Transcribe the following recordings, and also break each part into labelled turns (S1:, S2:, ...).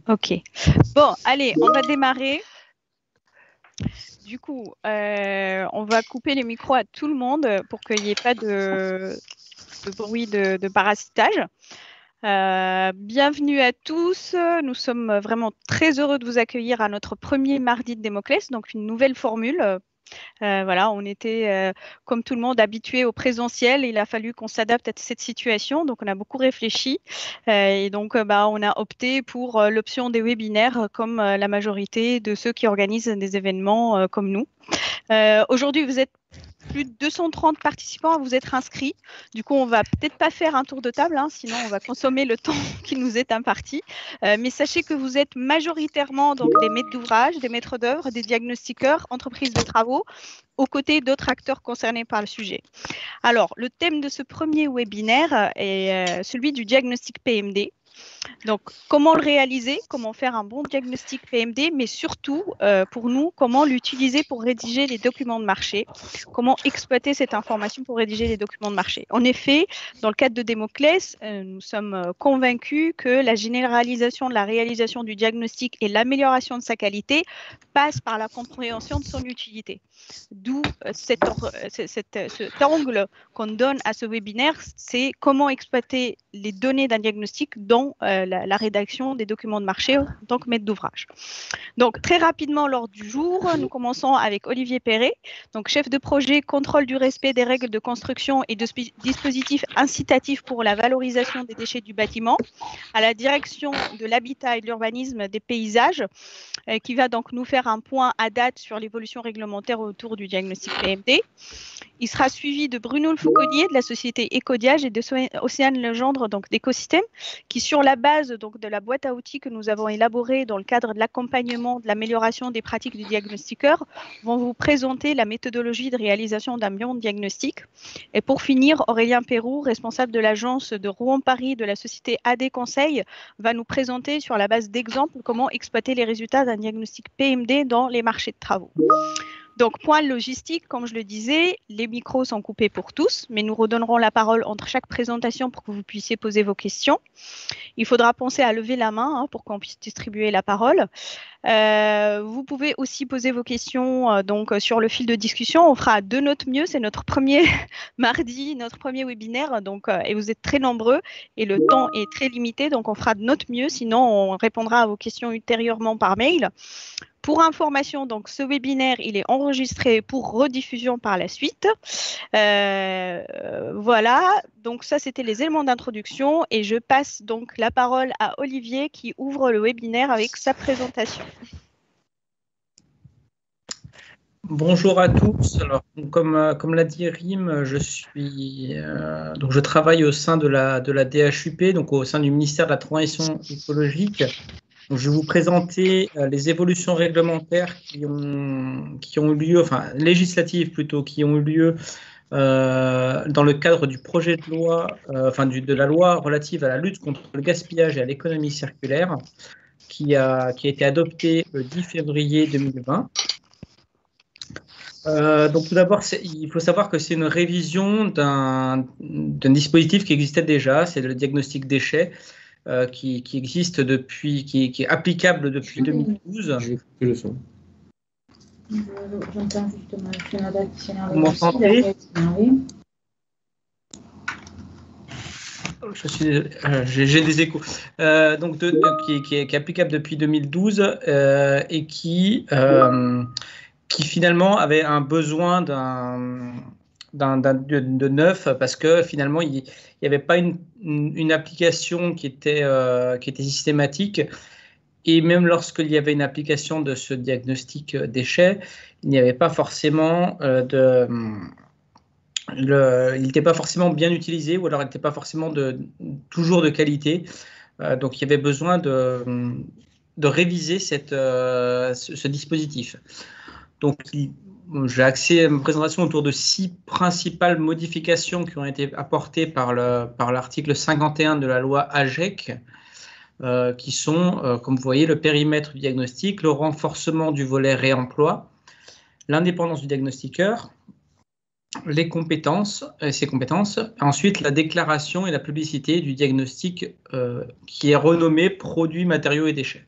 S1: Ok. Bon, allez, on va démarrer. Du coup, on va couper les micros à tout le monde pour qu'il n'y ait pas de bruit de parasitage. Bienvenue à tous. Nous sommes vraiment très heureux de vous accueillir à notre premier mardi de Démoclès, donc une nouvelle formule. Voilà, on était, comme tout le monde, habitué au présentiel. Il a fallu qu'on s'adapte à cette situation. Donc, on a beaucoup réfléchi. Et donc, on a opté pour l'option des webinaires, comme la majorité de ceux qui organisent des événements comme nous. Aujourd'hui, vous êtes plus de 230 participants à vous être inscrits. Du coup, on va peut-être pas faire un tour de table, hein, sinon on va consommer le temps qui nous est imparti. Mais sachez que vous êtes majoritairement donc des maîtres d'ouvrage, des maîtres d'œuvre, des diagnostiqueurs, entreprises de travaux, aux côtés d'autres acteurs concernés par le sujet. Alors, le thème de ce premier webinaire est celui du diagnostic PMD. Donc, comment le réaliser, comment faire un bon diagnostic PMD, mais surtout, pour nous, comment l'utiliser pour rédiger les documents de marché, comment exploiter cette information pour rédiger les documents de marché. En effet, dans le cadre de Démoclès, nous sommes convaincus que la généralisation de la réalisation du diagnostic et l'amélioration de sa qualité passe par la compréhension de son utilité. D'où cet angle qu'on donne à ce webinaire, c'est comment exploiter les données d'un diagnostic dans la rédaction des documents de marché en tant que maître d'ouvrage. Donc, très rapidement, lors du jour, nous commençons avec Olivier Perret, donc chef de projet contrôle du respect des règles de construction et de dispositifs incitatifs pour la valorisation des déchets du bâtiment, à la direction de l'habitat et de l'urbanisme des paysages, qui va donc nous faire un point à date sur l'évolution réglementaire autour du diagnostic PMD. Il sera suivi de Bruno Fauconnier de la société Ecodiage et de Océane Legendre, donc d'Écosystème, qui, sur la base donc, de la boîte à outils que nous avons élaborée dans le cadre de l'accompagnement, de l'amélioration des pratiques du diagnostiqueur, vont vous présenter la méthodologie de réalisation d'un bilan de diagnostic. Et pour finir, Aurélien Perroux, responsable de l'agence de Rouen-Paris de la société AD Conseil, va nous présenter sur la base d'exemples comment exploiter les résultats d'un diagnostic PMD dans les marchés de travaux. Donc, point logistique, comme je le disais, les micros sont coupés pour tous, mais nous redonnerons la parole entre chaque présentation pour que vous puissiez poser vos questions. Il faudra penser à lever la main pour qu'on puisse distribuer la parole. Vous pouvez aussi poser vos questions donc sur le fil de discussion. On fera de notre mieux. C'est notre premier mardi, notre premier webinaire. Donc, et vous êtes très nombreux et le temps est très limité. Donc, on fera de notre mieux. Sinon, on répondra à vos questions ultérieurement par mail. Pour information, donc ce webinaire, il est enregistré pour rediffusion par la suite. Voilà, donc ça c'était les éléments d'introduction et je passe donc la parole à Olivier qui ouvre le webinaire avec sa présentation.
S2: Bonjour à tous. Alors, comme l'a dit Rim, je travaille au sein de la DHUP, donc au sein du ministère de la Transition écologique. Donc, je vais vous présenter les évolutions réglementaires qui ont eu lieu, enfin législatives plutôt, qui ont eu lieu dans le cadre du projet de loi, de la loi relative à la lutte contre le gaspillage et à l'économie circulaire, qui a été adoptée le 10 février 2020. Donc tout d'abord, il faut savoir que c'est une révision d'un dispositif qui existait déjà, c'est le diagnostic déchets, qui existe depuis, qui est applicable depuis 2012.
S3: J'entends justement le Canada qui s'énerve.
S2: Vous m'entendez ? J'ai des échos. Donc qui est applicable depuis 2012 et qui finalement avait un besoin de neuf parce que finalement il n'y avait pas une application qui était systématique, et même lorsqu'il y avait une application de ce diagnostic déchets, il n'y avait pas forcément il n'était pas forcément bien utilisé, ou alors il n'était pas forcément toujours de qualité. Donc il y avait besoin de réviser ce dispositif. Donc, j'ai axé ma présentation autour de 6 principales modifications qui ont été apportées par l'article 51 de la loi AGEC, qui sont, comme vous voyez, le périmètre du diagnostic, le renforcement du volet réemploi, l'indépendance du diagnostiqueur, les compétences et ses compétences. Ensuite, la déclaration et la publicité du diagnostic qui est renommé produits, matériaux et déchets.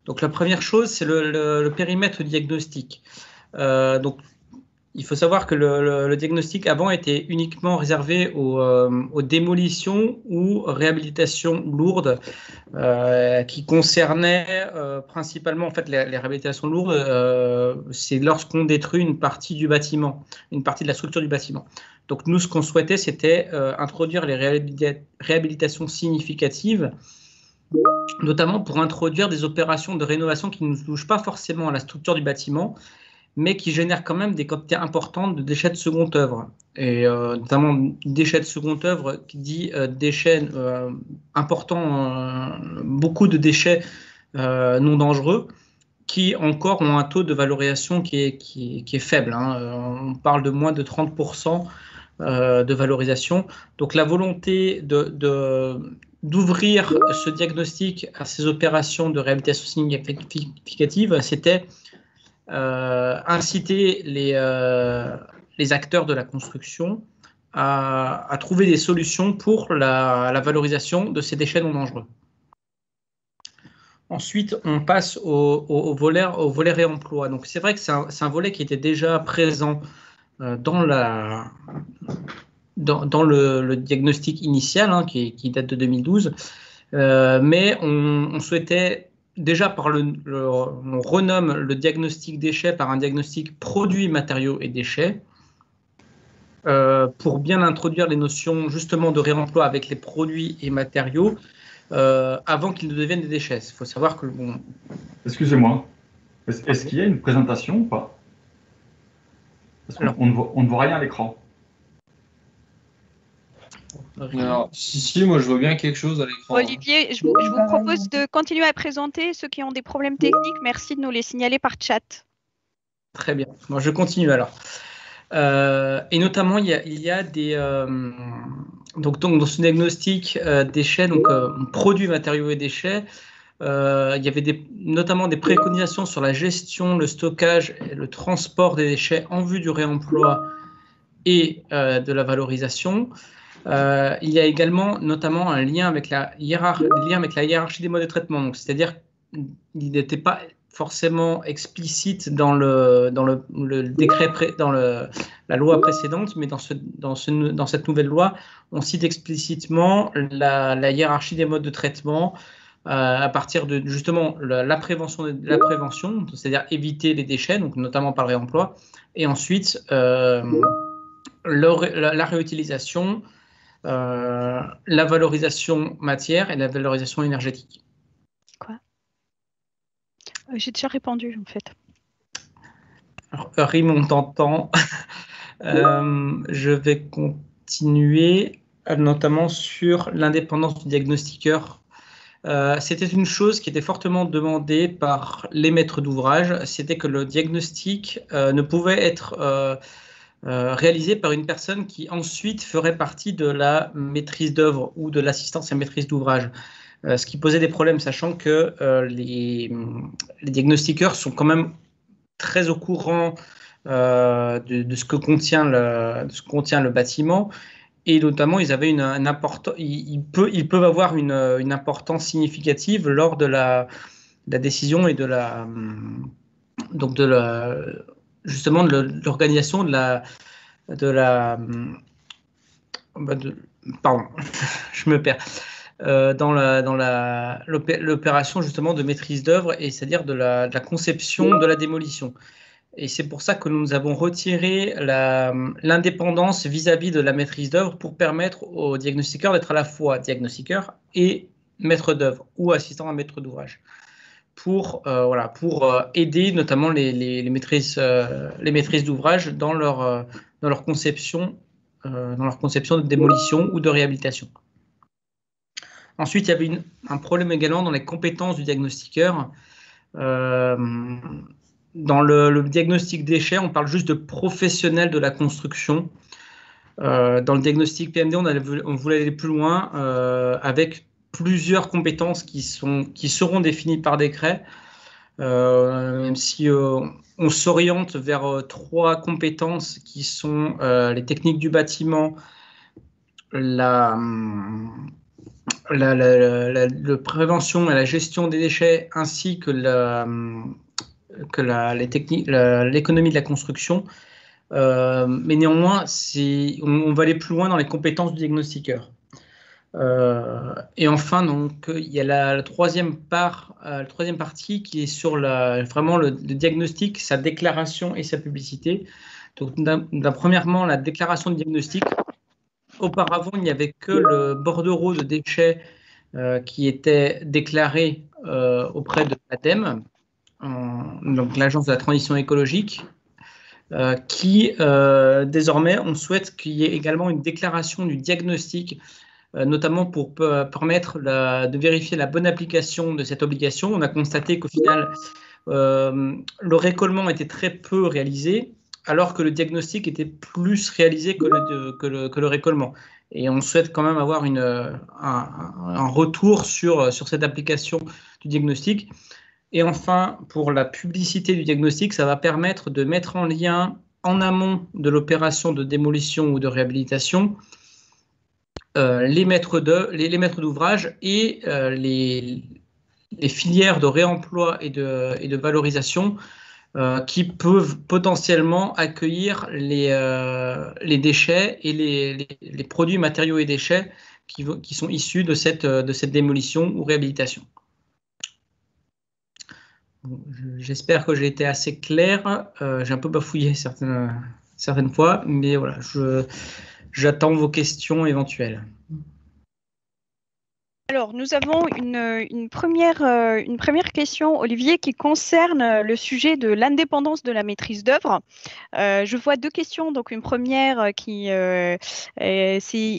S2: Donc la première chose, c'est le périmètre diagnostique. Donc il faut savoir que le diagnostic avant était uniquement réservé aux démolitions ou réhabilitations lourdes qui concernaient principalement en fait les réhabilitations lourdes. C'est lorsqu'on détruit une partie du bâtiment, une partie de la structure du bâtiment. Donc nous, ce qu'on souhaitait, c'était introduire les réhabilitations significatives, notamment pour introduire des opérations de rénovation qui ne touchent pas forcément à la structure du bâtiment, mais qui génèrent quand même des quantités importantes de déchets de seconde œuvre. Et notamment déchets de seconde œuvre qui dit déchets importants, beaucoup de déchets non dangereux, qui encore ont un taux de valorisation qui est faible. On parle de moins de 30% de valorisation. Donc la volonté d'ouvrir ce diagnostic à ces opérations de réhabilitation significative, c'était inciter les acteurs de la construction à trouver des solutions pour la valorisation de ces déchets non dangereux. Ensuite, on passe au volet réemploi. Donc, c'est vrai que c'est un volet qui était déjà présent dans le diagnostic initial, qui date de 2012, mais on souhaitait déjà on renomme le diagnostic déchets par un diagnostic produits, matériaux et déchets pour bien introduire les notions justement de réemploi avec les produits et matériaux avant qu'ils ne deviennent des déchets. Il faut savoir que
S4: Excusez-moi, est-ce qu'il y a une présentation ou pas? Parce qu'on ne voit rien à l'écran.
S5: Alors, si, moi je vois bien quelque chose à l'écran.
S1: Olivier, je vous propose de continuer à présenter. Ceux qui ont des problèmes techniques, merci de nous les signaler par chat.
S2: Très bien. Bon, je continue alors. Et notamment, il y a des donc dans ce diagnostic déchets, donc produits, matériaux et déchets, il y avait notamment des préconisations sur la gestion, le stockage et le transport des déchets en vue du réemploi et de la valorisation. Il y a également notamment un lien avec la hiérarchie des modes de traitement. C'est-à-dire qu'il n'était pas forcément explicite dans le décret, dans la loi précédente, mais dans cette nouvelle loi, on cite explicitement la hiérarchie des modes de traitement à partir de justement la prévention, c'est-à-dire éviter les déchets, donc notamment par le réemploi, et ensuite la réutilisation, la valorisation matière et la valorisation énergétique.
S1: Quoi? J'ai déjà répondu en fait.
S2: Alors, Rim, on t'entend. Je vais continuer, notamment sur l'indépendance du diagnostiqueur. C'était une chose qui était fortement demandée par les maîtres d'ouvrage, c'était que le diagnostic ne pouvait être réalisé par une personne qui ensuite ferait partie de la maîtrise d'œuvre ou de l'assistance à maîtrise d'ouvrage. Ce qui posait des problèmes, sachant que les diagnostiqueurs sont quand même très au courant de ce que contient le bâtiment, et notamment ils avaient ils peuvent avoir une importance significative lors de la décision et justement de l'organisation pardon, je me perds. Dans l'opération justement de maîtrise d'œuvre, et c'est-à-dire de la conception de la démolition. Et c'est pour ça que nous avons retiré l'indépendance vis-à-vis de la maîtrise d'œuvre pour permettre aux diagnostiqueurs d'être à la fois diagnostiqueur et maître d'œuvre ou assistant à maître d'ouvrage, pour aider notamment les maîtrises d'ouvrage dans leur conception de démolition ou de réhabilitation. Ensuite, il y avait un problème également dans les compétences du diagnostiqueur. Dans le diagnostic déchets, on parle juste de professionnels de la construction. Dans le diagnostic PMD, on voulait aller plus loin avec plusieurs compétences qui seront définies par décret. même si on s'oriente vers 3 compétences qui sont les techniques du bâtiment, la prévention et la gestion des déchets, ainsi que l'économie de la construction. Mais néanmoins, on va aller plus loin dans les compétences du diagnostiqueur. Et enfin, donc, il y a la troisième partie qui est sur vraiment le diagnostic, sa déclaration et sa publicité. Donc, premièrement, la déclaration de diagnostic. Auparavant, il n'y avait que le bordereau de déchets qui était déclaré auprès de l'ADEME, donc l'Agence de la transition écologique, qui désormais, on souhaite qu'il y ait également une déclaration du diagnostic, notamment pour permettre de vérifier la bonne application de cette obligation. On a constaté qu'au final, le récolement était très peu réalisé, alors que le diagnostic était plus réalisé que le récolement. Et on souhaite quand même avoir un retour sur cette application du diagnostic. Et enfin, pour la publicité du diagnostic, ça va permettre de mettre en lien, en amont de l'opération de démolition ou de réhabilitation, les maîtres d'ouvrage et les filières de réemploi et de valorisation qui peuvent potentiellement accueillir les déchets et les produits, matériaux et déchets qui sont issus de cette démolition ou réhabilitation. Bon, j'espère que j'ai été assez clair. J'ai un peu bafouillé certaines fois, mais voilà, j'attends vos questions éventuelles.
S1: Alors, nous avons une première question, Olivier, qui concerne le sujet de l'indépendance de la maîtrise d'œuvre. Je vois 2 questions. Donc, une première c'est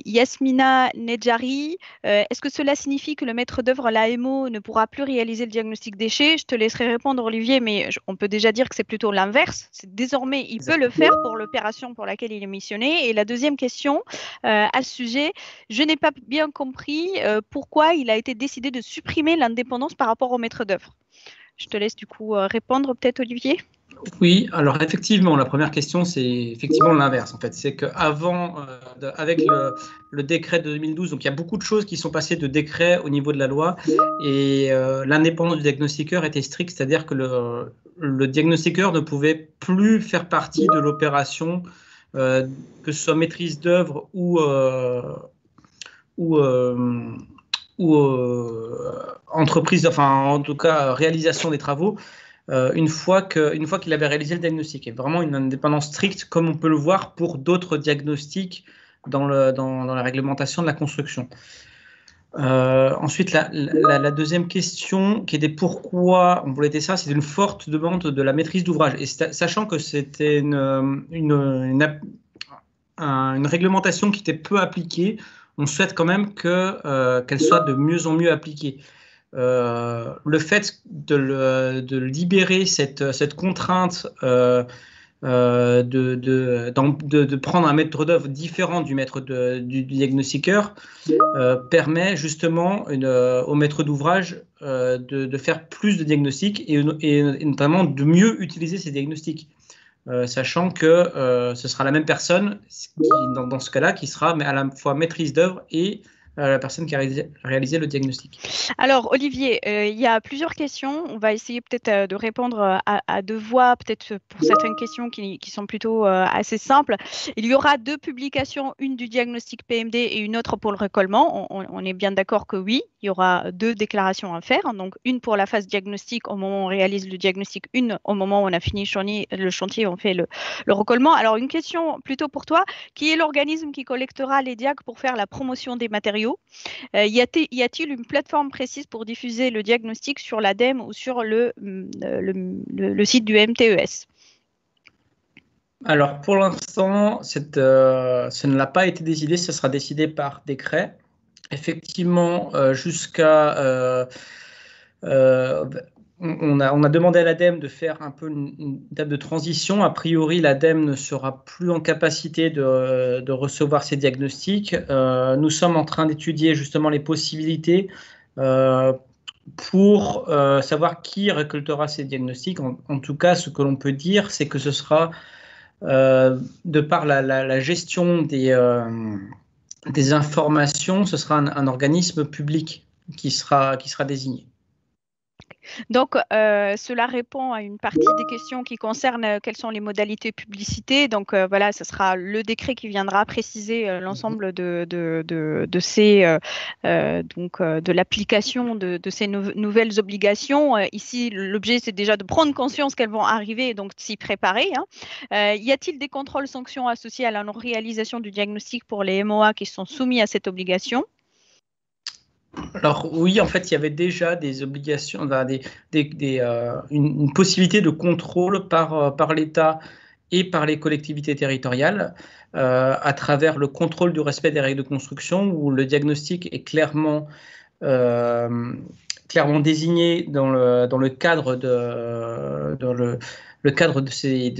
S1: Yasmina Nedjari. Est-ce que cela signifie que le maître d'œuvre, l'AMO, ne pourra plus réaliser le diagnostic déchets? Je te laisserai répondre, Olivier, mais on peut déjà dire que c'est plutôt l'inverse. Désormais, il peut le faire pour l'opération pour laquelle il est missionné. Et la deuxième question à ce sujet, je n'ai pas bien compris pourquoi il a été décidé de supprimer l'indépendance par rapport au maître d'œuvre. Je te laisse du coup répondre peut-être, Olivier.
S2: Oui, alors effectivement, la première question, c'est effectivement l'inverse. En fait, c'est qu'avant, avec le décret de 2012, donc il y a beaucoup de choses qui sont passées de décret au niveau de la loi, et l'indépendance du diagnostiqueur était stricte, c'est-à-dire que le diagnostiqueur ne pouvait plus faire partie de l'opération, que ce soit maîtrise d'œuvre ou entreprise, enfin en tout cas réalisation des travaux, une fois qu'il avait réalisé le diagnostic. Et vraiment une indépendance stricte, comme on peut le voir pour d'autres diagnostics dans la réglementation de la construction. Ensuite, la deuxième question, qui était pourquoi on voulait ça, c'était une forte demande de la maîtrise d'ouvrage. Et sachant que c'était une réglementation qui était peu appliquée, on souhaite quand même qu'elle soit de mieux en mieux appliquée. Le fait de libérer cette contrainte de prendre un maître d'œuvre différent du maître du diagnostiqueur permet justement au maître d'ouvrage de faire plus de diagnostics et notamment de mieux utiliser ces diagnostics. Sachant que ce sera la même personne dans ce cas-là qui sera à la fois maîtrise d'œuvre et la personne qui a réalisé le diagnostic.
S1: Alors, Olivier, il y a plusieurs questions. On va essayer peut-être de répondre à 2 voix, peut-être pour certaines questions qui sont plutôt assez simples. Il y aura 2 publications, une du diagnostic PMD et une autre pour le récollement. On est bien d'accord que oui, il y aura 2 déclarations à faire. Donc, une pour la phase diagnostic au moment où on réalise le diagnostic, une au moment où on a fini le chantier, on fait le récollement. Alors, une question plutôt pour toi. Qui est l'organisme qui collectera les diags pour faire la promotion des matériaux? Y a-t-il une plateforme précise pour diffuser le diagnostic sur l'ADEME ou sur le site du MTES?
S2: Alors, pour l'instant, ça ne l'a pas été décidé, ça sera décidé par décret. Effectivement, jusqu'à... on a demandé à l'ADEME de faire un peu une étape de transition. A priori, l'ADEME ne sera plus en capacité de recevoir ces diagnostics. Nous sommes en train d'étudier justement les possibilités pour savoir qui récoltera ces diagnostics. En tout cas, ce que l'on peut dire, c'est que ce sera, de par la gestion des informations, ce sera un organisme public qui sera désigné.
S1: Donc, cela répond à une partie des questions qui concernent quelles sont les modalités de publicité. Donc, voilà, ce sera le décret qui viendra préciser l'ensemble de l'application de ces nouvelles obligations. Ici, l'objet, c'est déjà de prendre conscience qu'elles vont arriver et donc de s'y préparer. Y a-t-il des contrôles sanctions associés à la non-réalisation du diagnostic pour les MOA qui sont soumis à cette obligation?
S2: Alors oui, en fait, il y avait déjà des obligations, une possibilité de contrôle par l'État et par les collectivités territoriales à travers le contrôle du respect des règles de construction, où le diagnostic est clairement désigné dans le cadre de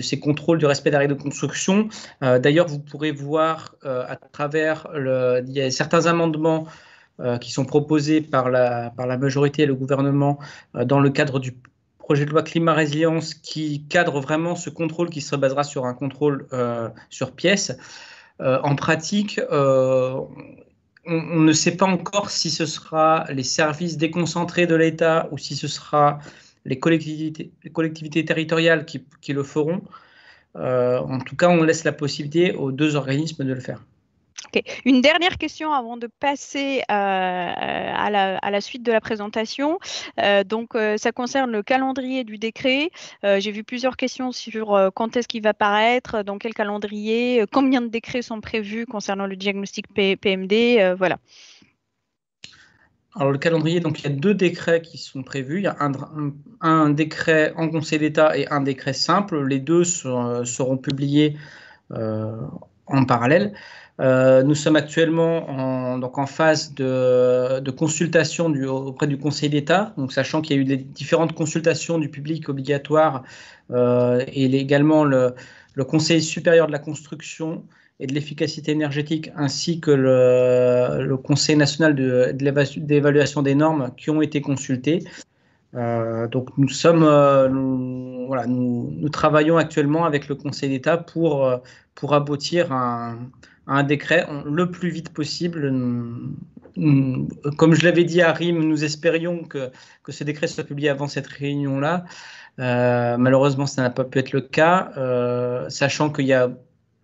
S2: ces contrôles du respect des règles de construction. D'ailleurs, vous pourrez voir à travers il y a certains amendements qui sont proposés par la majorité et le gouvernement dans le cadre du projet de loi climat résilience, qui cadre vraiment ce contrôle qui se basera sur un contrôle sur pièce. En pratique, on ne sait pas encore si ce sera les services déconcentrés de l'État ou si ce sera les collectivités territoriales qui le feront. En tout cas, on laisse la possibilité aux deux organismes de le faire.
S1: Okay. Une dernière question avant de passer à la suite de la présentation. Ça concerne le calendrier du décret. J'ai vu plusieurs questions sur quand est-ce qu'il va paraître, dans quel calendrier, combien de décrets sont prévus concernant le diagnostic PMD, voilà.
S2: Alors le calendrier, donc il y a 2 décrets qui sont prévus. Il y a un décret en Conseil d'État et un décret simple. Les deux seront publiés en parallèle. Nous sommes actuellement en phase de consultation auprès du Conseil d'État, donc sachant qu'il y a eu des différentes consultations du public obligatoires et également le Conseil supérieur de la construction et de l'efficacité énergétique, ainsi que le Conseil national d'évaluation des normes qui ont été consultés. Donc nous travaillons actuellement avec le Conseil d'État pour aboutir à un décret le plus vite possible. Comme je l'avais dit à RIM, nous espérions que ce décret soit publié avant cette réunion-là. Malheureusement, ça n'a pas pu être le cas, sachant que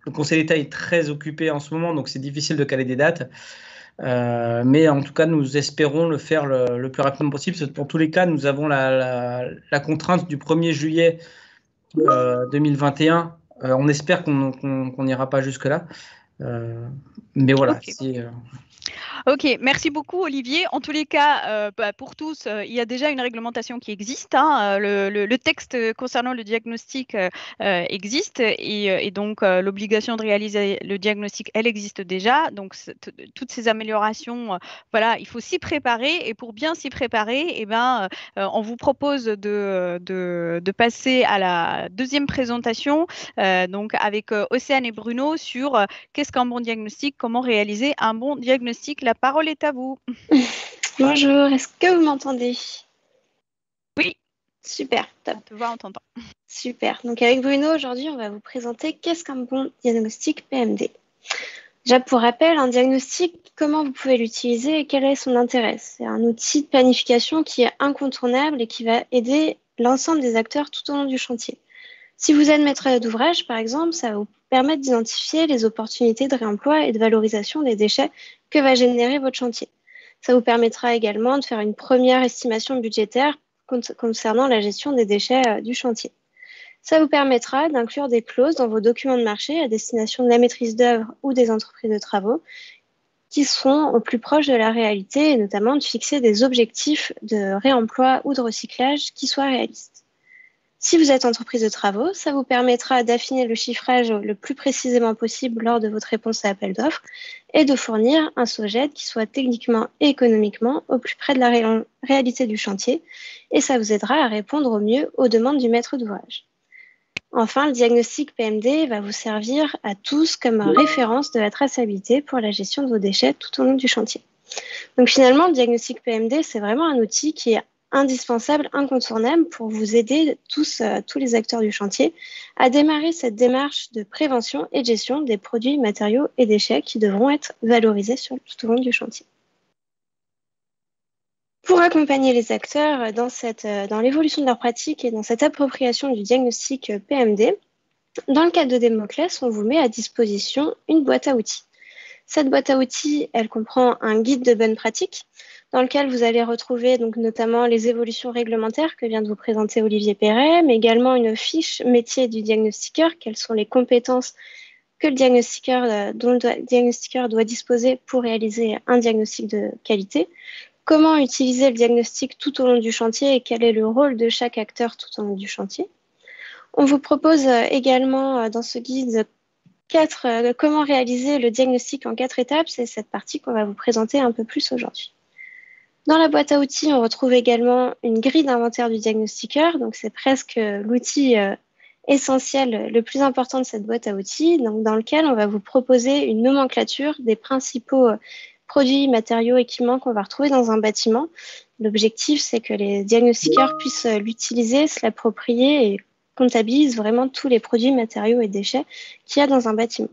S2: le Conseil d'État est très occupé en ce moment, donc c'est difficile de caler des dates. Mais en tout cas, nous espérons le faire le plus rapidement possible. Parce que dans tous les cas, nous avons la contrainte du 1er juillet 2021. On espère qu'on n'ira pas jusque-là. Mais voilà.
S1: Okay. Ok, merci beaucoup Olivier. En tous les cas, pour tous, il y a déjà une réglementation qui existe. Le texte concernant le diagnostic existe et donc l'obligation de réaliser le diagnostic, elle existe déjà. Donc toutes ces améliorations, voilà, il faut s'y préparer et pour bien s'y préparer, on vous propose de passer à la deuxième présentation, donc avec Océane et Bruno sur qu'est-ce qu'un bon diagnostic, comment réaliser un bon diagnostic. La parole est à vous.
S6: Bonjour, est-ce que vous m'entendez?
S1: Oui.
S6: Super, top.
S1: On te voit, on t'entend.
S6: Super. Donc avec Bruno, aujourd'hui, on va vous présenter qu'est-ce qu'un bon diagnostic PMD. Déjà, pour rappel, un diagnostic, comment vous pouvez l'utiliser et quel est son intérêt? C'est un outil de planification qui est incontournable et qui va aider l'ensemble des acteurs tout au long du chantier. Si vous êtes maître d'ouvrage, par exemple, ça va vous permettre d'identifier les opportunités de réemploi et de valorisation des déchets que va générer votre chantier. Ça vous permettra également de faire une première estimation budgétaire concernant la gestion des déchets du chantier. Ça vous permettra d'inclure des clauses dans vos documents de marché à destination de la maîtrise d'œuvre ou des entreprises de travaux qui seront au plus proche de la réalité et notamment de fixer des objectifs de réemploi ou de recyclage qui soient réalistes. Si vous êtes entreprise de travaux, ça vous permettra d'affiner le chiffrage le plus précisément possible lors de votre réponse à appel d'offres et de fournir un SOGED qui soit techniquement et économiquement au plus près de la réalité du chantier et ça vous aidera à répondre au mieux aux demandes du maître d'ouvrage. Enfin, le diagnostic PMD va vous servir à tous comme référence de la traçabilité pour la gestion de vos déchets tout au long du chantier. Donc finalement, le diagnostic PMD, c'est vraiment un outil qui est indispensable, incontournable pour vous aider tous les acteurs du chantier à démarrer cette démarche de prévention et de gestion des produits, matériaux et déchets qui devront être valorisés tout au long du chantier. Pour accompagner les acteurs dans l'évolution de leurs pratiques et dans cette appropriation du diagnostic PMD, dans le cadre de Démoclès, on vous met à disposition une boîte à outils. Cette boîte à outils, elle comprend un guide de bonnes pratiques dans lequel vous allez retrouver donc notamment les évolutions réglementaires que vient de vous présenter Olivier Perret, mais également une fiche métier du diagnostiqueur, quelles sont les compétences que dont le diagnostiqueur doit disposer pour réaliser un diagnostic de qualité, comment utiliser le diagnostic tout au long du chantier et quel est le rôle de chaque acteur tout au long du chantier. On vous propose également dans ce guide comment réaliser le diagnostic en 4 étapes. C'est cette partie qu'on va vous présenter un peu plus aujourd'hui. Dans la boîte à outils, on retrouve également une grille d'inventaire du diagnostiqueur. Donc, c'est presque l'outil essentiel, le plus important de cette boîte à outils, donc, dans lequel on va vous proposer une nomenclature des principaux produits, matériaux, équipements qu'on va retrouver dans un bâtiment. L'objectif, c'est que les diagnostiqueurs puissent l'utiliser, se l'approprier et comptabilise vraiment tous les produits, matériaux et déchets qu'il y a dans un bâtiment.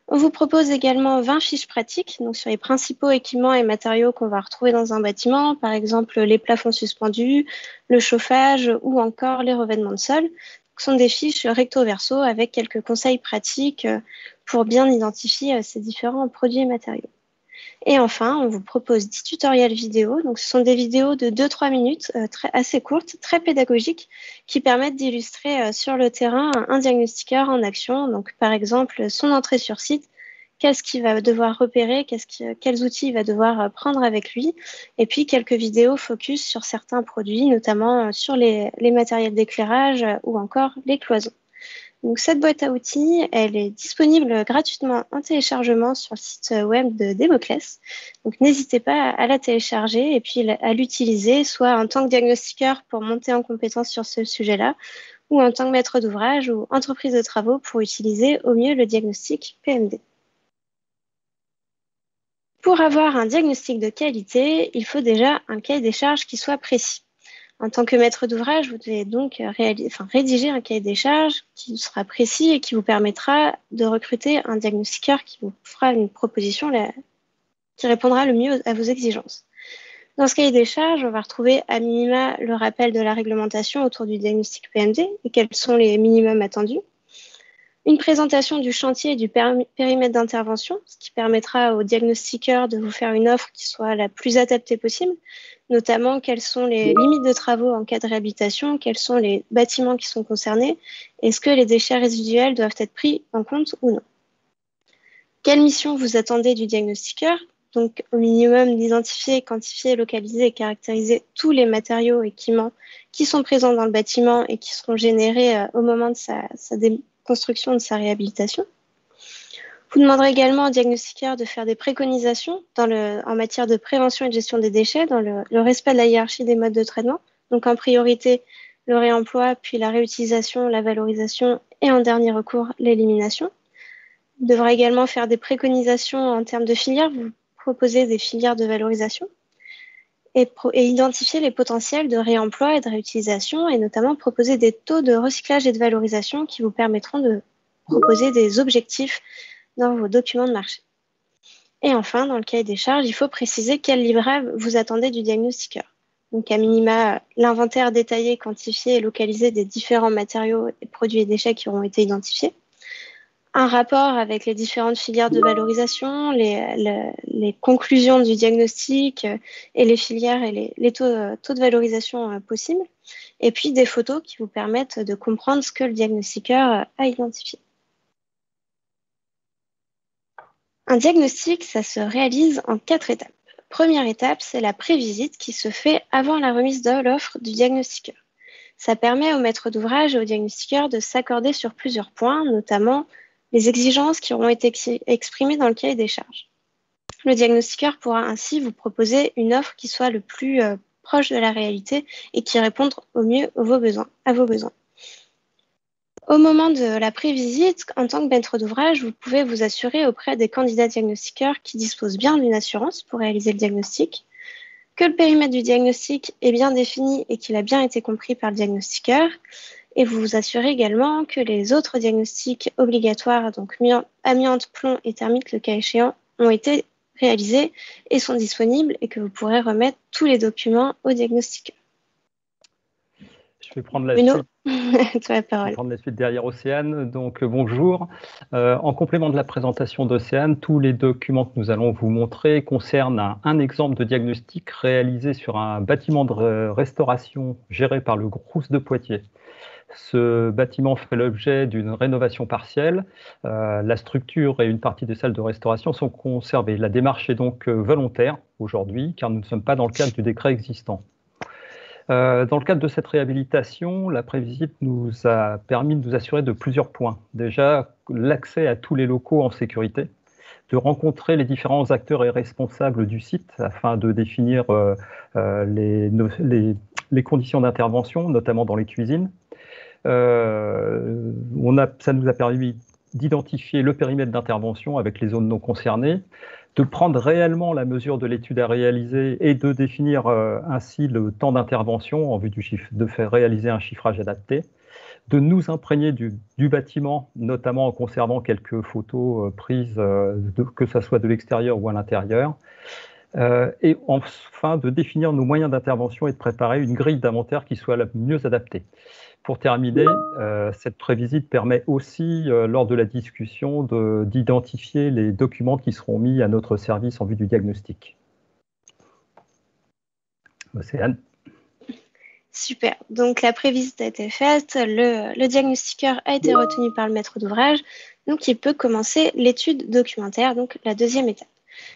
S6: On vous propose également 20 fiches pratiques donc sur les principaux équipements et matériaux qu'on va retrouver dans un bâtiment, par exemple les plafonds suspendus, le chauffage ou encore les revêtements de sol. Ce sont des fiches recto-verso avec quelques conseils pratiques pour bien identifier ces différents produits et matériaux. Et enfin, on vous propose 10 tutoriels vidéo. Donc, ce sont des vidéos de 2-3 minutes, assez courtes, très pédagogiques, qui permettent d'illustrer sur le terrain un diagnostiqueur en action. Donc, par exemple, son entrée sur site, qu'est-ce qu'il va devoir repérer, quels outils il va devoir prendre avec lui. Et puis, quelques vidéos focus sur certains produits, notamment sur les matériels d'éclairage ou encore les cloisons. Donc, cette boîte à outils, elle est disponible gratuitement en téléchargement sur le site web de Démoclès. Donc, n'hésitez pas à la télécharger et puis à l'utiliser, soit en tant que diagnostiqueur pour monter en compétence sur ce sujet-là, ou en tant que maître d'ouvrage ou entreprise de travaux pour utiliser au mieux le diagnostic PMD. Pour avoir un diagnostic de qualité, il faut déjà un cahier des charges qui soit précis. En tant que maître d'ouvrage, vous devez donc rédiger un cahier des charges qui sera précis et qui vous permettra de recruter un diagnostiqueur qui vous fera une proposition qui répondra le mieux à vos exigences. Dans ce cahier des charges, on va retrouver à minima le rappel de la réglementation autour du diagnostic PMD et quels sont les minimums attendus. Une présentation du chantier et du périmètre d'intervention, ce qui permettra au diagnostiqueur de vous faire une offre qui soit la plus adaptée possible, notamment quelles sont les limites de travaux en cas de réhabilitation, quels sont les bâtiments qui sont concernés, est-ce que les déchets résiduels doivent être pris en compte ou non. Quelle mission vous attendez du diagnostiqueur? Donc au minimum d'identifier, quantifier, localiser et caractériser tous les matériaux et équipements qui sont présents dans le bâtiment et qui seront générés au moment de sa construction de sa réhabilitation. Vous demanderez également au diagnostiqueur de faire des préconisations en matière de prévention et de gestion des déchets dans le respect de la hiérarchie des modes de traitement. Donc en priorité, le réemploi, puis la réutilisation, la valorisation et en dernier recours, l'élimination. Vous devrez également faire des préconisations en termes de filières. Vous proposez des filières de valorisation et identifier les potentiels de réemploi et de réutilisation et notamment proposer des taux de recyclage et de valorisation qui vous permettront de proposer des objectifs dans vos documents de marché. Et enfin, dans le cahier des charges, il faut préciser quel livrable vous attendez du diagnostiqueur. Donc à minima, l'inventaire détaillé, quantifié et localisé des différents matériaux, produits et déchets qui auront été identifiés. Un rapport avec les différentes filières de valorisation, les conclusions du diagnostic et les filières et les taux de valorisation possibles. Et puis des photos qui vous permettent de comprendre ce que le diagnostiqueur a identifié. Un diagnostic, ça se réalise en 4 étapes. Première étape, c'est la prévisite qui se fait avant la remise de l'offre du diagnostiqueur. Ça permet au maître d'ouvrage et au diagnostiqueur de s'accorder sur plusieurs points, notamment les exigences qui auront été exprimées dans le cahier des charges. Le diagnostiqueur pourra ainsi vous proposer une offre qui soit le plus proche de la réalité et qui réponde au mieux à vos besoins. Au moment de la prévisite, en tant que maître d'ouvrage, vous pouvez vous assurer auprès des candidats diagnostiqueurs qui disposent bien d'une assurance pour réaliser le diagnostic. que le périmètre du diagnostic est bien défini et qu'il a bien été compris par le diagnostiqueur. Et vous vous assurez également que les autres diagnostics obligatoires, donc amiante, plomb et thermite, le cas échéant, ont été réalisés et sont disponibles et que vous pourrez remettre tous les documents au diagnostiqueur.
S7: Je vais prendre la
S6: Bruno,
S7: suite.
S6: tu as la parole.
S7: Je vais prendre la suite derrière Océane. Donc, bonjour. En complément de la présentation d'Océane, tous les documents que nous allons vous montrer concernent un exemple de diagnostic réalisé sur un bâtiment de restauration géré par le Crous de Poitiers. Ce bâtiment fait l'objet d'une rénovation partielle. La structure et une partie des salles de restauration sont conservées. La démarche est donc volontaire aujourd'hui, car nous ne sommes pas dans le cadre du décret existant. Dans le cadre de cette réhabilitation, la prévisite nous a permis de nous assurer de plusieurs points. Déjà, l'accès à tous les locaux en sécurité, de rencontrer les différents acteurs et responsables du site afin de définir les conditions d'intervention, notamment dans les cuisines. Ça nous a permis d'identifier le périmètre d'intervention avec les zones non concernées, de prendre réellement la mesure de l'étude à réaliser et de définir ainsi le temps d'intervention en vue de faire réaliser un chiffrage adapté, de nous imprégner du bâtiment, notamment en conservant quelques photos prises, que ce soit de l'extérieur ou à l'intérieur, et enfin de définir nos moyens d'intervention et de préparer une grille d'inventaire qui soit la mieux adaptée. Pour terminer, cette prévisite permet aussi, lors de la discussion, d'identifier les documents qui seront mis à notre service en vue du diagnostic. Océane.
S6: Super. Donc, la prévisite a été faite, le diagnostiqueur a été retenu par le maître d'ouvrage, donc il peut commencer l'étude documentaire, donc la deuxième étape.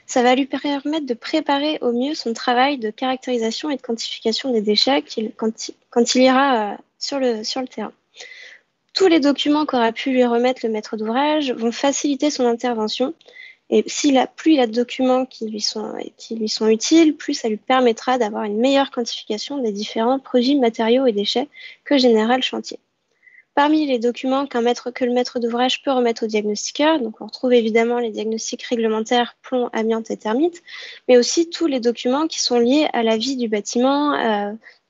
S6: Ça va lui permettre de préparer au mieux son travail de caractérisation et de quantification des déchets quand il ira sur le terrain. Tous les documents qu'aura pu lui remettre le maître d'ouvrage vont faciliter son intervention. Et plus il a de documents qui lui sont utiles, plus ça lui permettra d'avoir une meilleure quantification des différents produits, matériaux et déchets que générera le chantier. Parmi les documents que le maître d'ouvrage peut remettre au diagnostiqueur, donc on retrouve évidemment les diagnostics réglementaires plomb, amiante et thermite, mais aussi tous les documents qui sont liés à la vie du bâtiment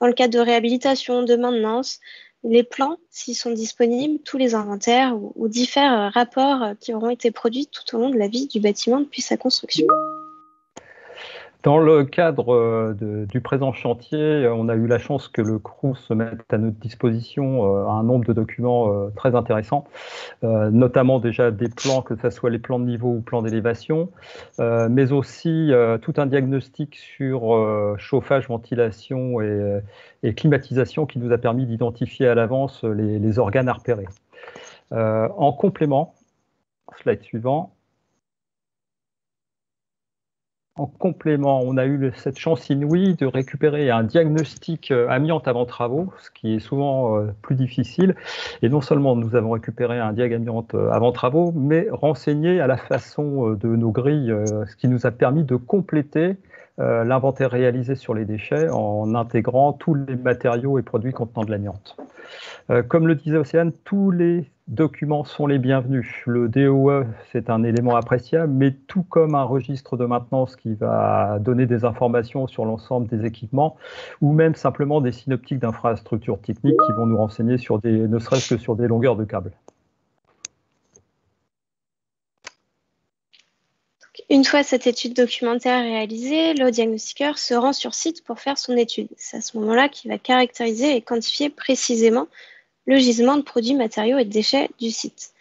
S6: dans le cadre de réhabilitation, de maintenance, les plans s'ils sont disponibles, tous les inventaires ou différents rapports qui auront été produits tout au long de la vie du bâtiment depuis sa construction.
S7: Dans le cadre du présent chantier, on a eu la chance que le Crous mette à notre disposition un nombre de documents très intéressants, notamment déjà des plans, que ce soit les plans de niveau ou plans d'élévation, mais aussi tout un diagnostic sur chauffage, ventilation et climatisation qui nous a permis d'identifier à l'avance les organes à repérer. En complément, slide suivant. En complément, on a eu cette chance inouïe de récupérer un diagnostic amiante avant travaux, ce qui est souvent plus difficile. Et non seulement nous avons récupéré un diag amiante avant travaux, mais renseigné à la façon de nos grilles, ce qui nous a permis de compléter l'inventaire réalisé sur les déchets en intégrant tous les matériaux et produits contenant de l'amiante. Comme le disait Océane, tous les documents sont les bienvenus. Le DOE, c'est un élément appréciable, mais tout comme un registre de maintenance qui va donner des informations sur l'ensemble des équipements, ou même simplement des synoptiques d'infrastructures techniques qui vont nous renseigner sur ne serait-ce que sur des longueurs de câbles.
S6: Une fois cette étude documentaire réalisée, le diagnostiqueur se rend sur site pour faire son étude. C'est à ce moment-là qu'il va caractériser et quantifier précisément le gisement de produits, matériaux et de déchets du site.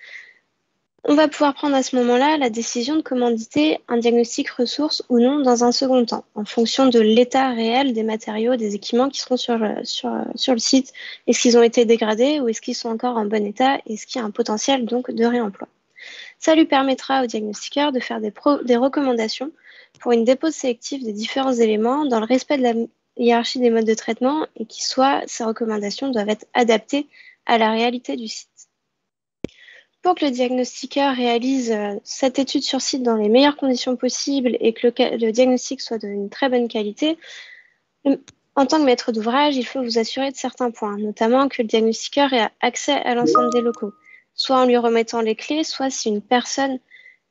S6: On va pouvoir prendre à ce moment-là la décision de commanditer un diagnostic ressources ou non dans un second temps, en fonction de l'état réel des matériaux, des équipements qui seront sur le site. Est-ce qu'ils ont été dégradés ou est-ce qu'ils sont encore en bon état? Est-ce qu'il y a un potentiel donc de réemploi? Ça lui permettra au diagnostiqueur de faire des recommandations pour une dépose sélective des différents éléments dans le respect de la hiérarchie des modes de traitement et ces recommandations doivent être adaptées à la réalité du site. Pour que le diagnostiqueur réalise cette étude sur site dans les meilleures conditions possibles et que le diagnostic soit d'une très bonne qualité, en tant que maître d'ouvrage, il faut vous assurer de certains points, notamment que le diagnostiqueur ait accès à l'ensemble des locaux, soit en lui remettant les clés, soit si une personne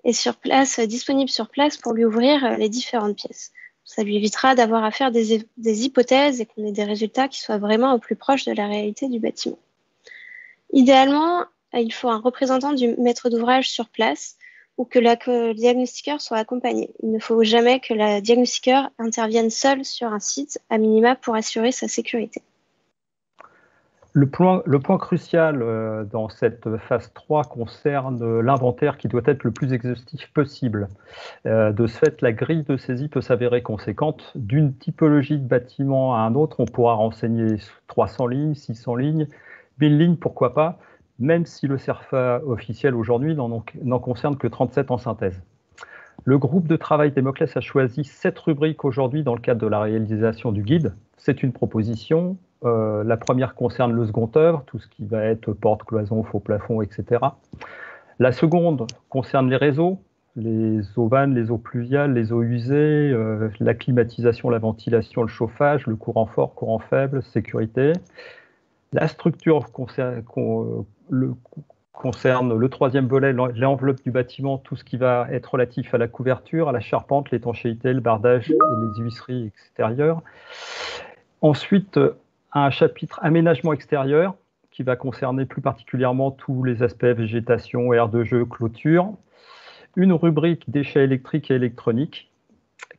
S6: est disponible sur place pour lui ouvrir les différentes pièces. Ça lui évitera d'avoir à faire des hypothèses et qu'on ait des résultats qui soient vraiment au plus proche de la réalité du bâtiment. Idéalement, il faut un représentant du maître d'ouvrage sur place ou que le diagnostiqueur soit accompagné. Il ne faut jamais que le diagnostiqueur intervienne seul sur un site, à minima pour assurer sa sécurité.
S7: Le point crucial dans cette phase 3 concerne l'inventaire qui doit être le plus exhaustif possible. De ce fait, la grille de saisie peut s'avérer conséquente. D'une typologie de bâtiment à un autre, on pourra renseigner 300 lignes, 600 lignes, 1000 lignes, pourquoi pas, même si le CERFA officiel aujourd'hui n'en concerne que 37 en synthèse. Le groupe de travail Démoclès a choisi 7 rubriques aujourd'hui dans le cadre de la réalisation du guide. C'est une proposition. La première concerne le second œuvre, tout ce qui va être porte, cloison, faux plafond, etc. La seconde concerne les réseaux, les eaux vannes, les eaux pluviales, les eaux usées, la climatisation, la ventilation, le chauffage, le courant fort, courant faible, sécurité. La structure concerne le troisième volet, l'enveloppe du bâtiment, tout ce qui va être relatif à la couverture, à la charpente, l'étanchéité, le bardage et les huisseries extérieures. Ensuite, un chapitre aménagement extérieur qui va concerner plus particulièrement tous les aspects végétation, aire de jeu, clôture. Une rubrique déchets électriques et électroniques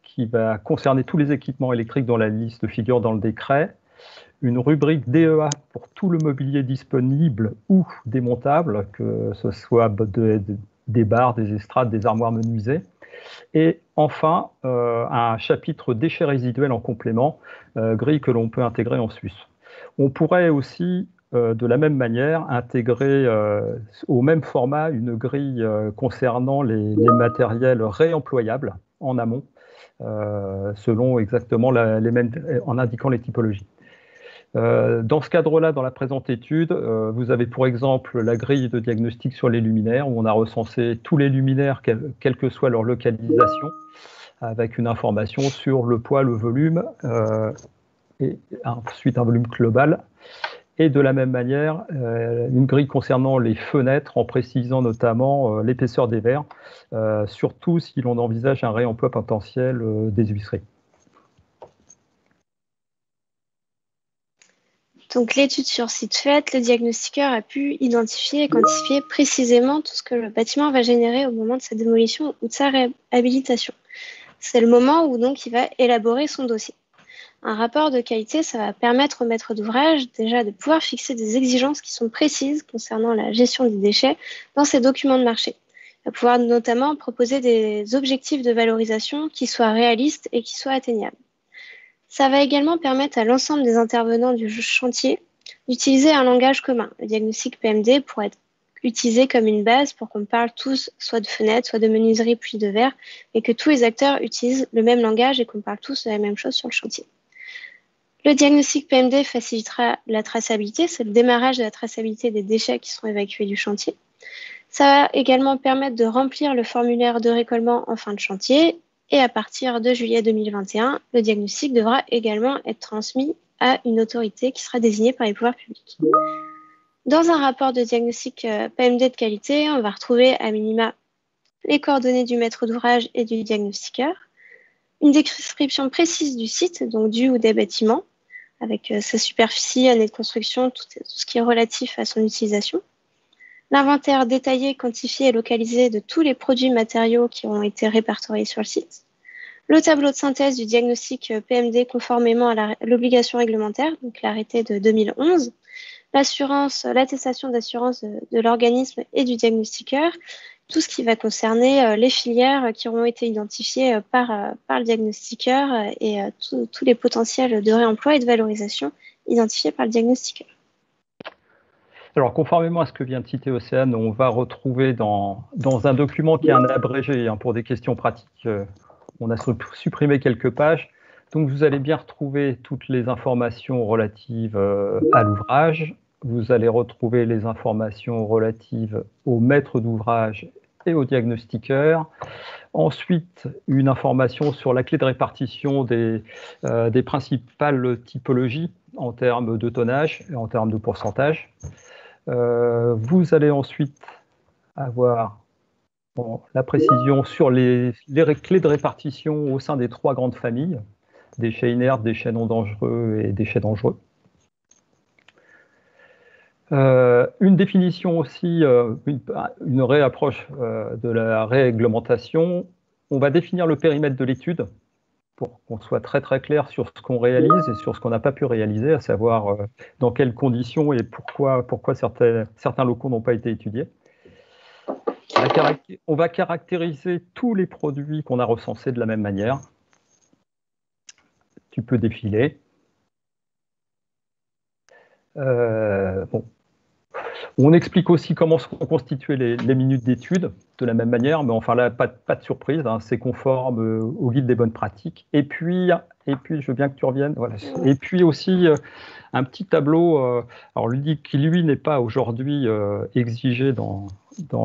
S7: qui va concerner tous les équipements électriques dont la liste figure dans le décret. Une rubrique DEA pour tout le mobilier disponible ou démontable, que ce soit des barres, des estrades, des armoires menuisées. Et enfin, un chapitre déchets résiduels en complément, grille que l'on peut intégrer en sus. On pourrait aussi, de la même manière, intégrer au même format une grille concernant les matériels réemployables en amont, selon exactement les mêmes, en indiquant les typologies. Dans ce cadre-là, dans la présente étude, vous avez pour exemple la grille de diagnostic sur les luminaires, où on a recensé tous les luminaires, quelle que soit leur localisation, avec une information sur le poids, le volume, et ensuite un volume global. Et de la même manière, une grille concernant les fenêtres, en précisant notamment l'épaisseur des verres, surtout si l'on envisage un réemploi potentiel des huisseries.
S6: Donc l'étude sur site faite, le diagnostiqueur a pu identifier et quantifier précisément tout ce que le bâtiment va générer au moment de sa démolition ou de sa réhabilitation. C'est le moment où donc il va élaborer son dossier. Un rapport de qualité, ça va permettre au maître d'ouvrage déjà de pouvoir fixer des exigences qui sont précises concernant la gestion des déchets dans ses documents de marché. Il va pouvoir notamment proposer des objectifs de valorisation qui soient réalistes et qui soient atteignables. Ça va également permettre à l'ensemble des intervenants du chantier d'utiliser un langage commun. Le diagnostic PMD pourrait être utilisé comme une base pour qu'on parle tous soit de fenêtres, soit de menuiserie puis de verre, et que tous les acteurs utilisent le même langage et qu'on parle tous de la même chose sur le chantier. Le diagnostic PMD facilitera la traçabilité, c'est le démarrage de la traçabilité des déchets qui seront évacués du chantier. Ça va également permettre de remplir le formulaire de récolement en fin de chantier. Et à partir de juillet 2021, le diagnostic devra également être transmis à une autorité qui sera désignée par les pouvoirs publics. Dans un rapport de diagnostic PMD de qualité, on va retrouver à minima les coordonnées du maître d'ouvrage et du diagnostiqueur, une description précise du site, donc du ou des bâtiments, avec sa superficie, année de construction, tout ce qui est relatif à son utilisation. L'inventaire détaillé, quantifié et localisé de tous les produits matériaux qui ont été répertoriés sur le site. Le tableau de synthèse du diagnostic PMD conformément à l'obligation réglementaire, donc l'arrêté de 2011. L'attestation d'assurance de l'organisme et du diagnostiqueur. Tout ce qui va concerner les filières qui auront été identifiées par le diagnostiqueur et tous les potentiels de réemploi et de valorisation identifiés par le diagnostiqueur.
S7: Alors, conformément à ce que vient de citer Océane, on va retrouver dans un document qui est un abrégé pour des questions pratiques. On a supprimé quelques pages. Donc, vous allez bien retrouver toutes les informations relatives à l'ouvrage. Vous allez retrouver les informations relatives au maître d'ouvrage et au diagnostiqueur. Ensuite, une information sur la clé de répartition des principales typologies en termes de tonnage et en termes de pourcentage. Vous allez ensuite avoir Bon, la précision sur les clés de répartition au sein des 3 grandes familles, déchets inertes, déchets non dangereux et déchets dangereux. Une définition aussi, une réapproche de la réglementation. On va définir le périmètre de l'étude pour qu'on soit très très clair sur ce qu'on réalise et sur ce qu'on n'a pas pu réaliser, à savoir dans quelles conditions et pourquoi certains locaux n'ont pas été étudiés. On va caractériser tous les produits qu'on a recensés de la même manière. Tu peux défiler. Bon. On explique aussi comment sont constituées les minutes d'études de la même manière, mais enfin là, pas de surprise, hein, c'est conforme au guide des bonnes pratiques. Et puis, je veux bien que tu reviennes. Voilà. Et puis aussi, un petit tableau, alors qui lui n'est pas aujourd'hui exigé dans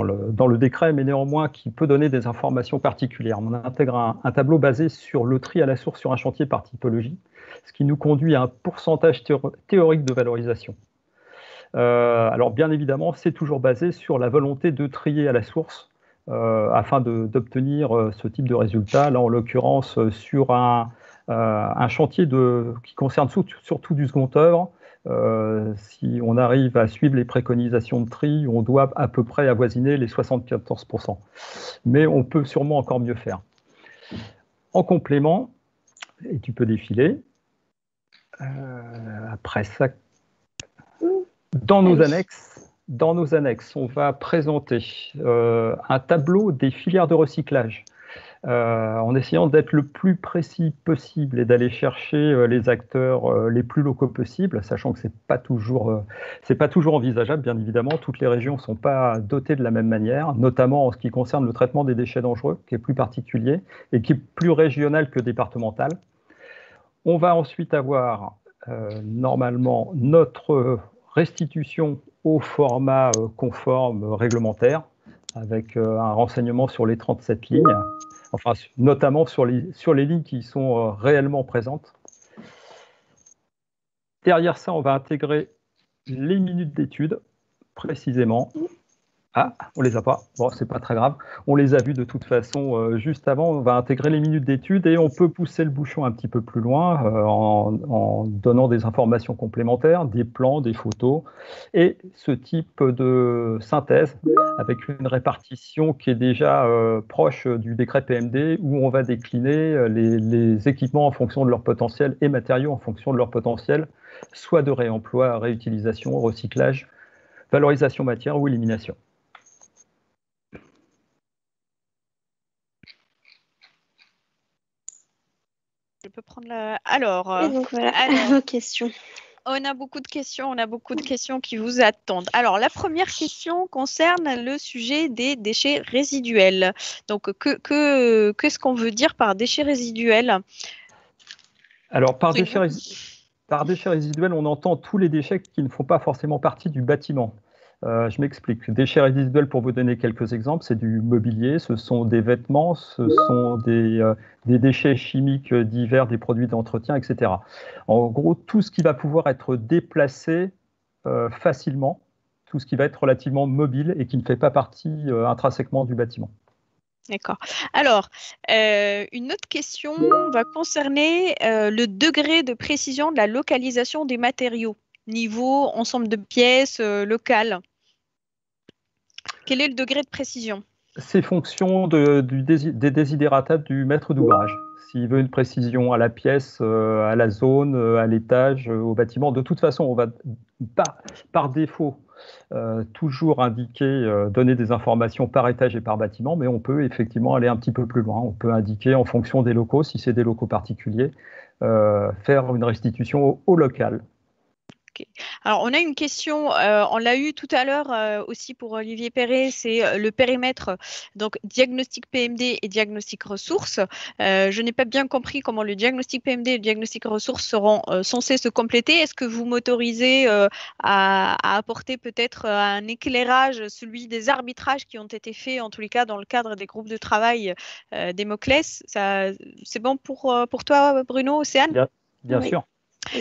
S7: le décret, mais néanmoins qui peut donner des informations particulières. On intègre un tableau basé sur le tri à la source sur un chantier par typologie, ce qui nous conduit à un pourcentage théorique de valorisation. Alors bien évidemment, c'est toujours basé sur la volonté de trier à la source afin d'obtenir ce type de résultat. Là, en l'occurrence, sur un chantier qui concerne surtout du second œuvre, si on arrive à suivre les préconisations de tri, on doit à peu près avoisiner les 74%. Mais on peut sûrement encore mieux faire. En complément, et tu peux défiler, après ça, dans nos annexes, on va présenter un tableau des filières de recyclage, en essayant d'être le plus précis possible et d'aller chercher les acteurs les plus locaux possibles, sachant que c'est pas toujours envisageable, bien évidemment. Toutes les régions ne sont pas dotées de la même manière, notamment en ce qui concerne le traitement des déchets dangereux, qui est plus particulier et qui est plus régional que départemental. On va ensuite avoir normalement notre restitution au format conforme réglementaire, avec un renseignement sur les 37 lignes, enfin notamment sur les lignes qui sont réellement présentes. Derrière ça, on va intégrer les minutes d'étude, précisément. Ah, on les a pas. Bon, c'est pas très grave. On les a vus de toute façon juste avant. On va intégrer les minutes d'étude et on peut pousser le bouchon un petit peu plus loin en donnant des informations complémentaires, des plans, des photos et ce type de synthèse avec une répartition qui est déjà proche du décret PMD où on va décliner les équipements en fonction de leur potentiel et matériaux en fonction de leur potentiel, soit de réemploi, réutilisation, recyclage, valorisation matière ou élimination.
S1: Je peux prendre la... Alors,
S6: et donc voilà, vos questions.
S1: On a beaucoup de questions qui vous attendent. Alors, la première question concerne le sujet des déchets résiduels. Donc, qu'est-ce qu'on veut dire par déchets résiduels?
S7: Alors, par déchets résiduels, on entend tous les déchets qui ne font pas forcément partie du bâtiment. Je m'explique. Déchets résiduels, pour vous donner quelques exemples, c'est du mobilier, ce sont des vêtements, ce sont des déchets chimiques divers, des produits d'entretien, etc. En gros, tout ce qui va pouvoir être déplacé facilement, tout ce qui va être relativement mobile et qui ne fait pas partie intrinsèquement du bâtiment.
S1: D'accord. Alors, une autre question va concerner le degré de précision de la localisation des matériaux, niveau ensemble de pièces, local. Quel est le degré de précision?
S7: C'est fonction des desiderata du maître d'ouvrage. S'il veut une précision à la pièce, à la zone, à l'étage, au bâtiment, de toute façon, on va par défaut toujours indiquer, donner des informations par étage et par bâtiment, mais on peut effectivement aller un petit peu plus loin. On peut indiquer en fonction des locaux, si c'est des locaux particuliers, faire une restitution au local.
S1: Okay. Alors, on a une question, on l'a eu tout à l'heure aussi pour Olivier Perret, c'est le périmètre, donc diagnostic PMD et diagnostic ressources. Je n'ai pas bien compris comment le diagnostic PMD et le diagnostic ressources seront censés se compléter. Est-ce que vous m'autorisez à apporter peut-être un éclairage, celui des arbitrages qui ont été faits, en tous les cas, dans le cadre des groupes de travail des Moclès? C'est bon pour toi, Bruno, Océane?
S7: Bien sûr.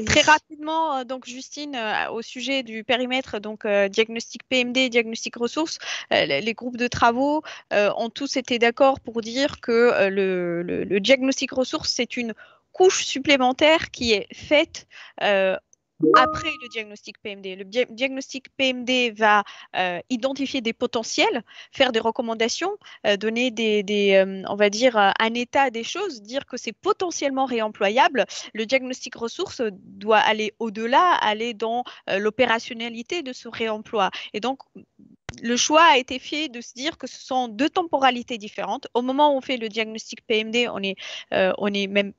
S1: Très rapidement, donc Justine, au sujet du périmètre, donc diagnostic PMD, diagnostic ressources, les groupes de travaux ont tous été d'accord pour dire que le diagnostic ressources, c'est une couche supplémentaire qui est faite après le diagnostic PMD. Le diagnostic PMD va identifier des potentiels, faire des recommandations, donner on va dire, un état des choses, dire que c'est potentiellement réemployable. Le diagnostic ressources doit aller au-delà, aller dans l'opérationnalité de ce réemploi. Et donc, le choix a été fait de se dire que ce sont deux temporalités différentes. Au moment où on fait le diagnostic PMD, on est même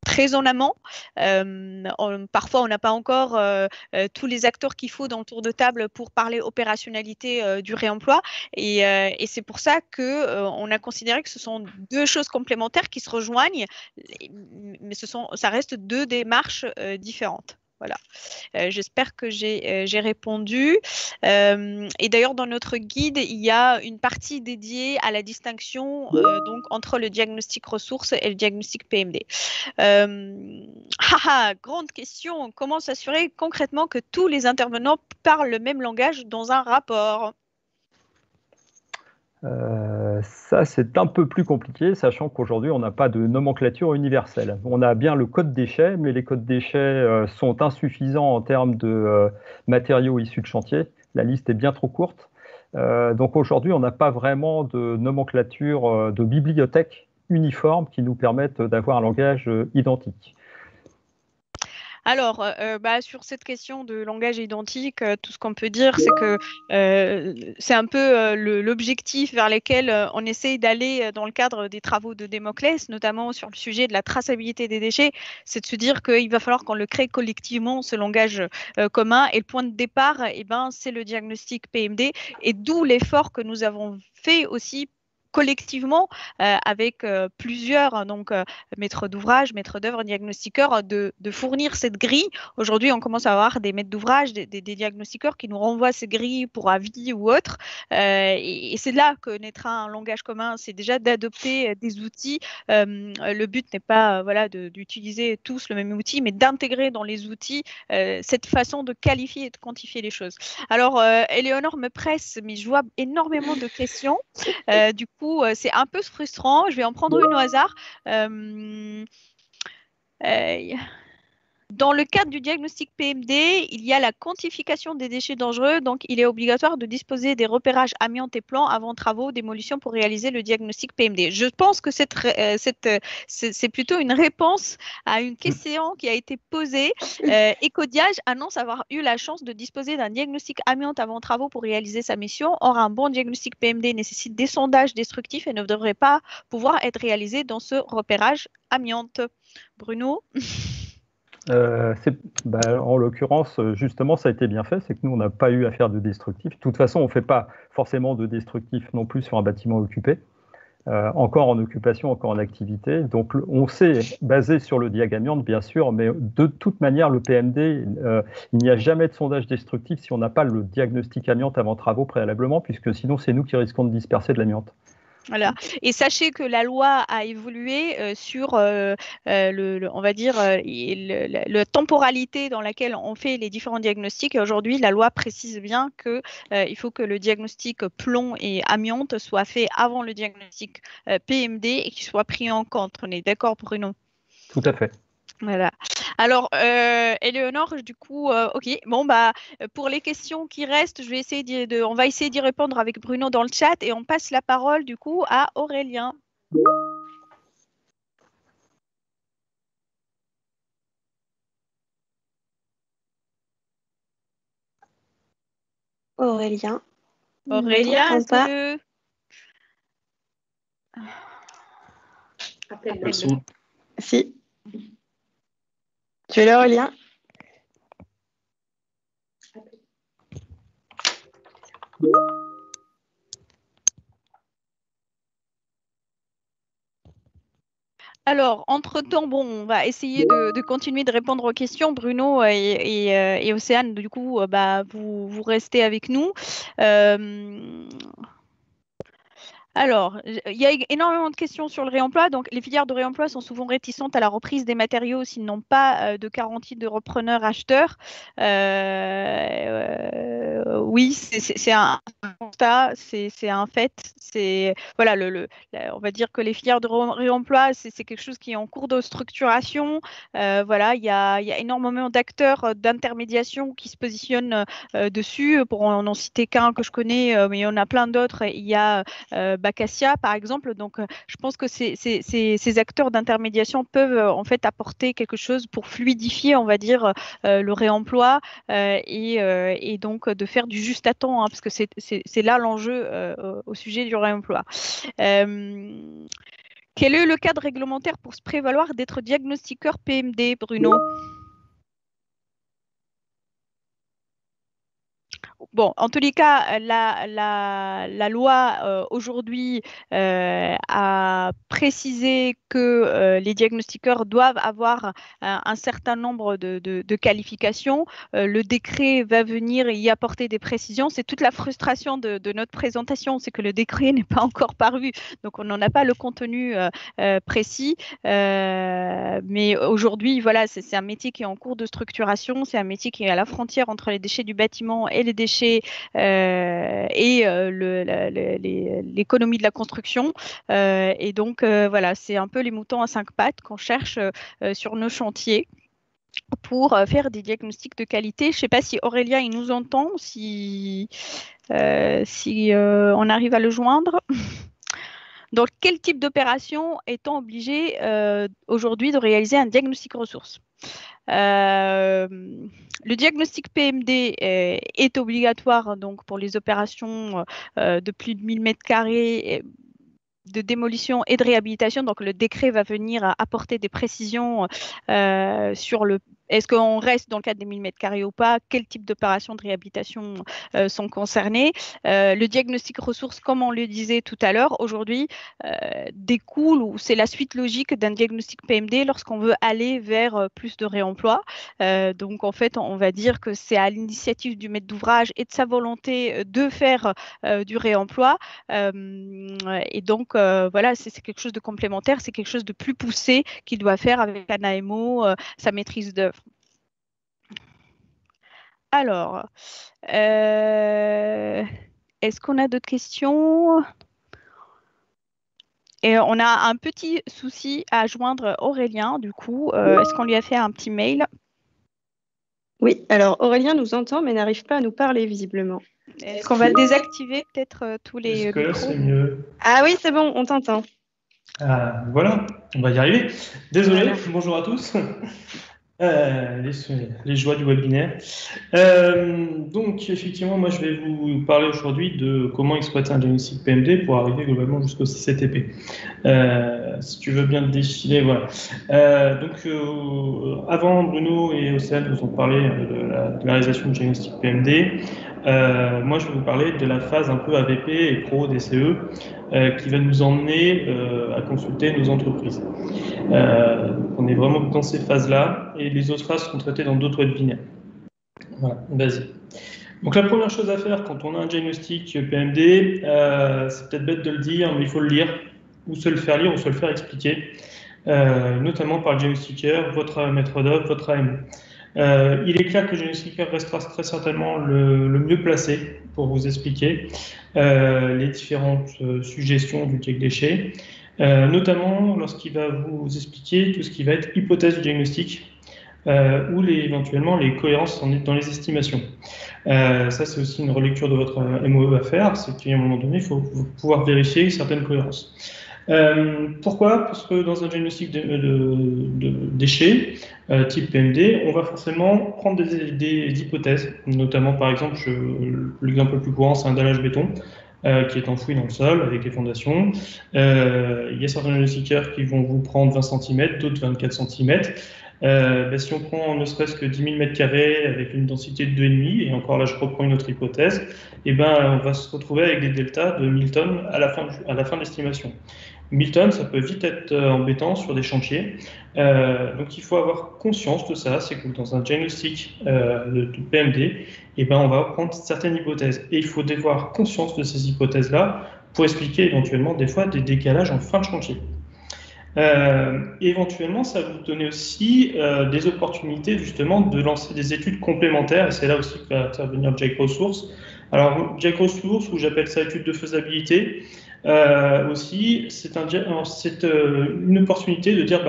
S1: très en amont. Parfois, on n'a pas encore tous les acteurs qu'il faut dans le tour de table pour parler opérationnalité du réemploi. Et c'est pour ça qu'on a considéré que ce sont deux choses complémentaires qui se rejoignent, mais ça reste deux démarches différentes. Voilà. J'espère que j'ai répondu. Et d'ailleurs, dans notre guide, il y a une partie dédiée à la distinction donc, entre le diagnostic ressources et le diagnostic PMD. Grande question. Comment s'assurer concrètement que tous les intervenants parlent le même langage dans un rapport?
S7: Ça, c'est un peu plus compliqué, sachant qu'aujourd'hui, on n'a pas de nomenclature universelle. On a bien le code déchets, mais les codes déchets sont insuffisants en termes de matériaux issus de chantier. La liste est bien trop courte. Donc aujourd'hui, on n'a pas vraiment de nomenclature de bibliothèque uniforme qui nous permettent d'avoir un langage identique.
S1: Alors, sur cette question de langage identique, tout ce qu'on peut dire, c'est que c'est un peu l'objectif vers lequel on essaye d'aller dans le cadre des travaux de Démoclès, notamment sur le sujet de la traçabilité des déchets, c'est de se dire qu'il va falloir qu'on le crée collectivement, ce langage commun. Et le point de départ, c'est le diagnostic PMD, et d'où l'effort que nous avons fait aussi collectivement avec plusieurs maîtres d'ouvrage, maîtres d'œuvre, diagnostiqueurs, de fournir cette grille. Aujourd'hui, on commence à avoir des maîtres d'ouvrage, des diagnostiqueurs qui nous renvoient ces grilles pour avis ou autre. Et c'est là que naîtra un langage commun. C'est déjà d'adopter des outils. Le but n'est pas d'utiliser tous le même outil, mais d'intégrer dans les outils cette façon de qualifier et de quantifier les choses. Alors, Éléonore me presse, mais je vois énormément de questions. Du coup, c'est un peu frustrant. Je vais en prendre une au hasard. Dans le cadre du diagnostic PMD, il y a la quantification des déchets dangereux. Donc, il est obligatoire de disposer des repérages amiante et plomb avant travaux, démolition pour réaliser le diagnostic PMD. Je pense que c'est plutôt une réponse à une question qui a été posée. Ecodiage annonce avoir eu la chance de disposer d'un diagnostic amiante avant travaux pour réaliser sa mission. Or, un bon diagnostic PMD nécessite des sondages destructifs et ne devrait pas pouvoir être réalisé dans ce repérage amiante. Bruno?
S7: En l'occurrence, justement, ça a été bien fait, c'est que nous, on n'a pas eu à faire de destructif. De toute façon, on ne fait pas forcément de destructif non plus sur un bâtiment occupé, encore en occupation, encore en activité. Donc, on s'est basé sur le diag amiante, bien sûr, mais de toute manière, le PMD, il n'y a jamais de sondage destructif si on n'a pas le diagnostic amiante avant travaux préalablement, puisque sinon, c'est nous qui risquons de disperser de l'amiante.
S1: Voilà. Et sachez que la loi a évolué sur, on va dire, la temporalité dans laquelle on fait les différents diagnostics. Et aujourd'hui, la loi précise bien qu'il faut que le diagnostic plomb et amiante soit fait avant le diagnostic PMD et qu'il soit pris en compte. On est d'accord, Bruno?
S7: Tout à fait.
S1: Voilà. Alors, Éléonore, du coup, ok. Bon, pour les questions qui restent, on va essayer d'y répondre avec Bruno dans le chat et on passe la parole, du coup, à Aurélien.
S6: Aurélien,
S1: est-ce
S6: pas.
S1: que...
S3: Appelle-le.
S6: Si. Tu es là, Aurélien?
S1: Alors, entre-temps, on va essayer de continuer de répondre aux questions. Bruno et Océane, du coup, vous restez avec nous. Alors, il y a énormément de questions sur le réemploi. Donc, les filières de réemploi sont souvent réticentes à la reprise des matériaux s'ils n'ont pas de garantie de repreneur-acheteur. Oui, c'est un constat, c'est un fait. Voilà, on va dire que les filières de réemploi, c'est quelque chose qui est en cours de structuration. Voilà, il y a énormément d'acteurs d'intermédiation qui se positionnent dessus. Pour en citer qu'un que je connais, mais il y en a plein d'autres. Il y a Bacassia, par exemple. Donc, je pense que ces acteurs d'intermédiation peuvent en fait apporter quelque chose pour fluidifier, on va dire, le réemploi et donc de faire du juste à temps, hein, parce que c'est là l'enjeu au sujet du réemploi. Quel est le cadre réglementaire pour se prévaloir d'être diagnostiqueur PMD, Bruno? Bon, en tous les cas, la loi aujourd'hui a précisé que les diagnostiqueurs doivent avoir un certain nombre de qualifications. Le décret va venir y apporter des précisions. C'est toute la frustration de notre présentation, c'est que le décret n'est pas encore paru, donc on n'en a pas le contenu précis. Mais aujourd'hui, voilà, c'est un métier qui est en cours de structuration, c'est un métier qui est à la frontière entre les déchets du bâtiment et les déchets et l'économie de la construction. Et donc, voilà, c'est un peu les moutons à 5 pattes qu'on cherche sur nos chantiers pour faire des diagnostics de qualité. Je ne sais pas si Aurélien, il nous entend, si on arrive à le joindre. Donc, quel type d'opération est-on obligé aujourd'hui de réaliser un diagnostic ressources? Le diagnostic PMD est obligatoire donc, pour les opérations de plus de 1000 m² de démolition et de réhabilitation. Donc, le décret va venir apporter des précisions sur est-ce qu'on reste dans le cadre des 1000 m² ou pas, quel type d'opérations de réhabilitation sont concernées. Le diagnostic ressources, comme on le disait tout à l'heure, aujourd'hui découle ou c'est la suite logique d'un diagnostic PMD lorsqu'on veut aller vers plus de réemploi. Donc, en fait, on va dire que c'est à l'initiative du maître d'ouvrage et de sa volonté de faire du réemploi. Et donc, voilà, c'est quelque chose de complémentaire, c'est quelque chose de plus poussé qu'il doit faire avec un AMO, sa maîtrise d'œuvre. Alors, est-ce qu'on a d'autres questions? Et on a un petit souci à joindre Aurélien, du coup. Est-ce qu'on lui a fait un petit mail?
S8: Oui, alors Aurélien nous entend, mais n'arrive pas à nous parler visiblement.
S1: Est-ce qu'on va désactiver peut-être tous les
S9: Est-ce que là,
S1: micros?
S9: c'est mieux?
S8: Ah oui, c'est bon, on t'entend.
S9: Ah, voilà, on va y arriver. Désolé,
S8: Voilà.
S9: bonjour à tous. Les joies du webinaire. Donc, effectivement, moi, je vais vous parler aujourd'hui de comment exploiter un diagnostic PMD pour arriver globalement jusqu'au CCTP. Si tu veux bien te défiler, voilà. Avant, Bruno et Océane vous ont parlé de la réalisation du diagnostic PMD. Moi, je vais vous parler de la phase un peu AVP et Pro DCE qui va nous emmener à consulter nos entreprises. On est vraiment dans ces phases-là et les autres phases seront traitées dans d'autres webinaires. Voilà, vas-y. Donc la première chose à faire quand on a un diagnostic PMD, c'est peut-être bête de le dire, mais il faut le lire, ou se le faire lire, ou se le faire expliquer, notamment par le diagnostiqueur, votre maître d'œuvre, votre AMO. Il est clair que le diagnostiqueur restera très certainement le mieux placé pour vous expliquer les différentes suggestions du check déchet, notamment lorsqu'il va vous expliquer tout ce qui va être hypothèse du diagnostic ou éventuellement les cohérences dans les estimations. Ça, c'est aussi une relecture de votre MOE à faire, c'est qu'à un moment donné, il faut pouvoir vérifier certaines cohérences. Pourquoi? Parce que dans un diagnostic de déchets type PMD, on va forcément prendre des hypothèses, notamment par exemple, l'exemple le plus courant, c'est un dallage béton qui est enfoui dans le sol avec des fondations. Il y a certains diagnostiqueurs qui vont vous prendre 20 cm, d'autres 24 cm. Si on prend ne serait-ce que 10 000 m² avec une densité de 2,5, et encore là je reprends une autre hypothèse, on va se retrouver avec des deltas de 1000 tonnes à la fin de l'estimation. 1000 tonnes, ça peut vite être embêtant sur des chantiers. Donc il faut avoir conscience de ça, c'est que dans un diagnostic de PMD, on va prendre certaines hypothèses. Et il faut avoir conscience de ces hypothèses-là pour expliquer éventuellement des fois des décalages en fin de chantier. Éventuellement, ça va vous donner aussi des opportunités justement de lancer des études complémentaires, et c'est là aussi que va intervenir Jack Resource. Alors, Jack Resource, ou j'appelle ça étude de faisabilité, aussi, c'est une opportunité de dire,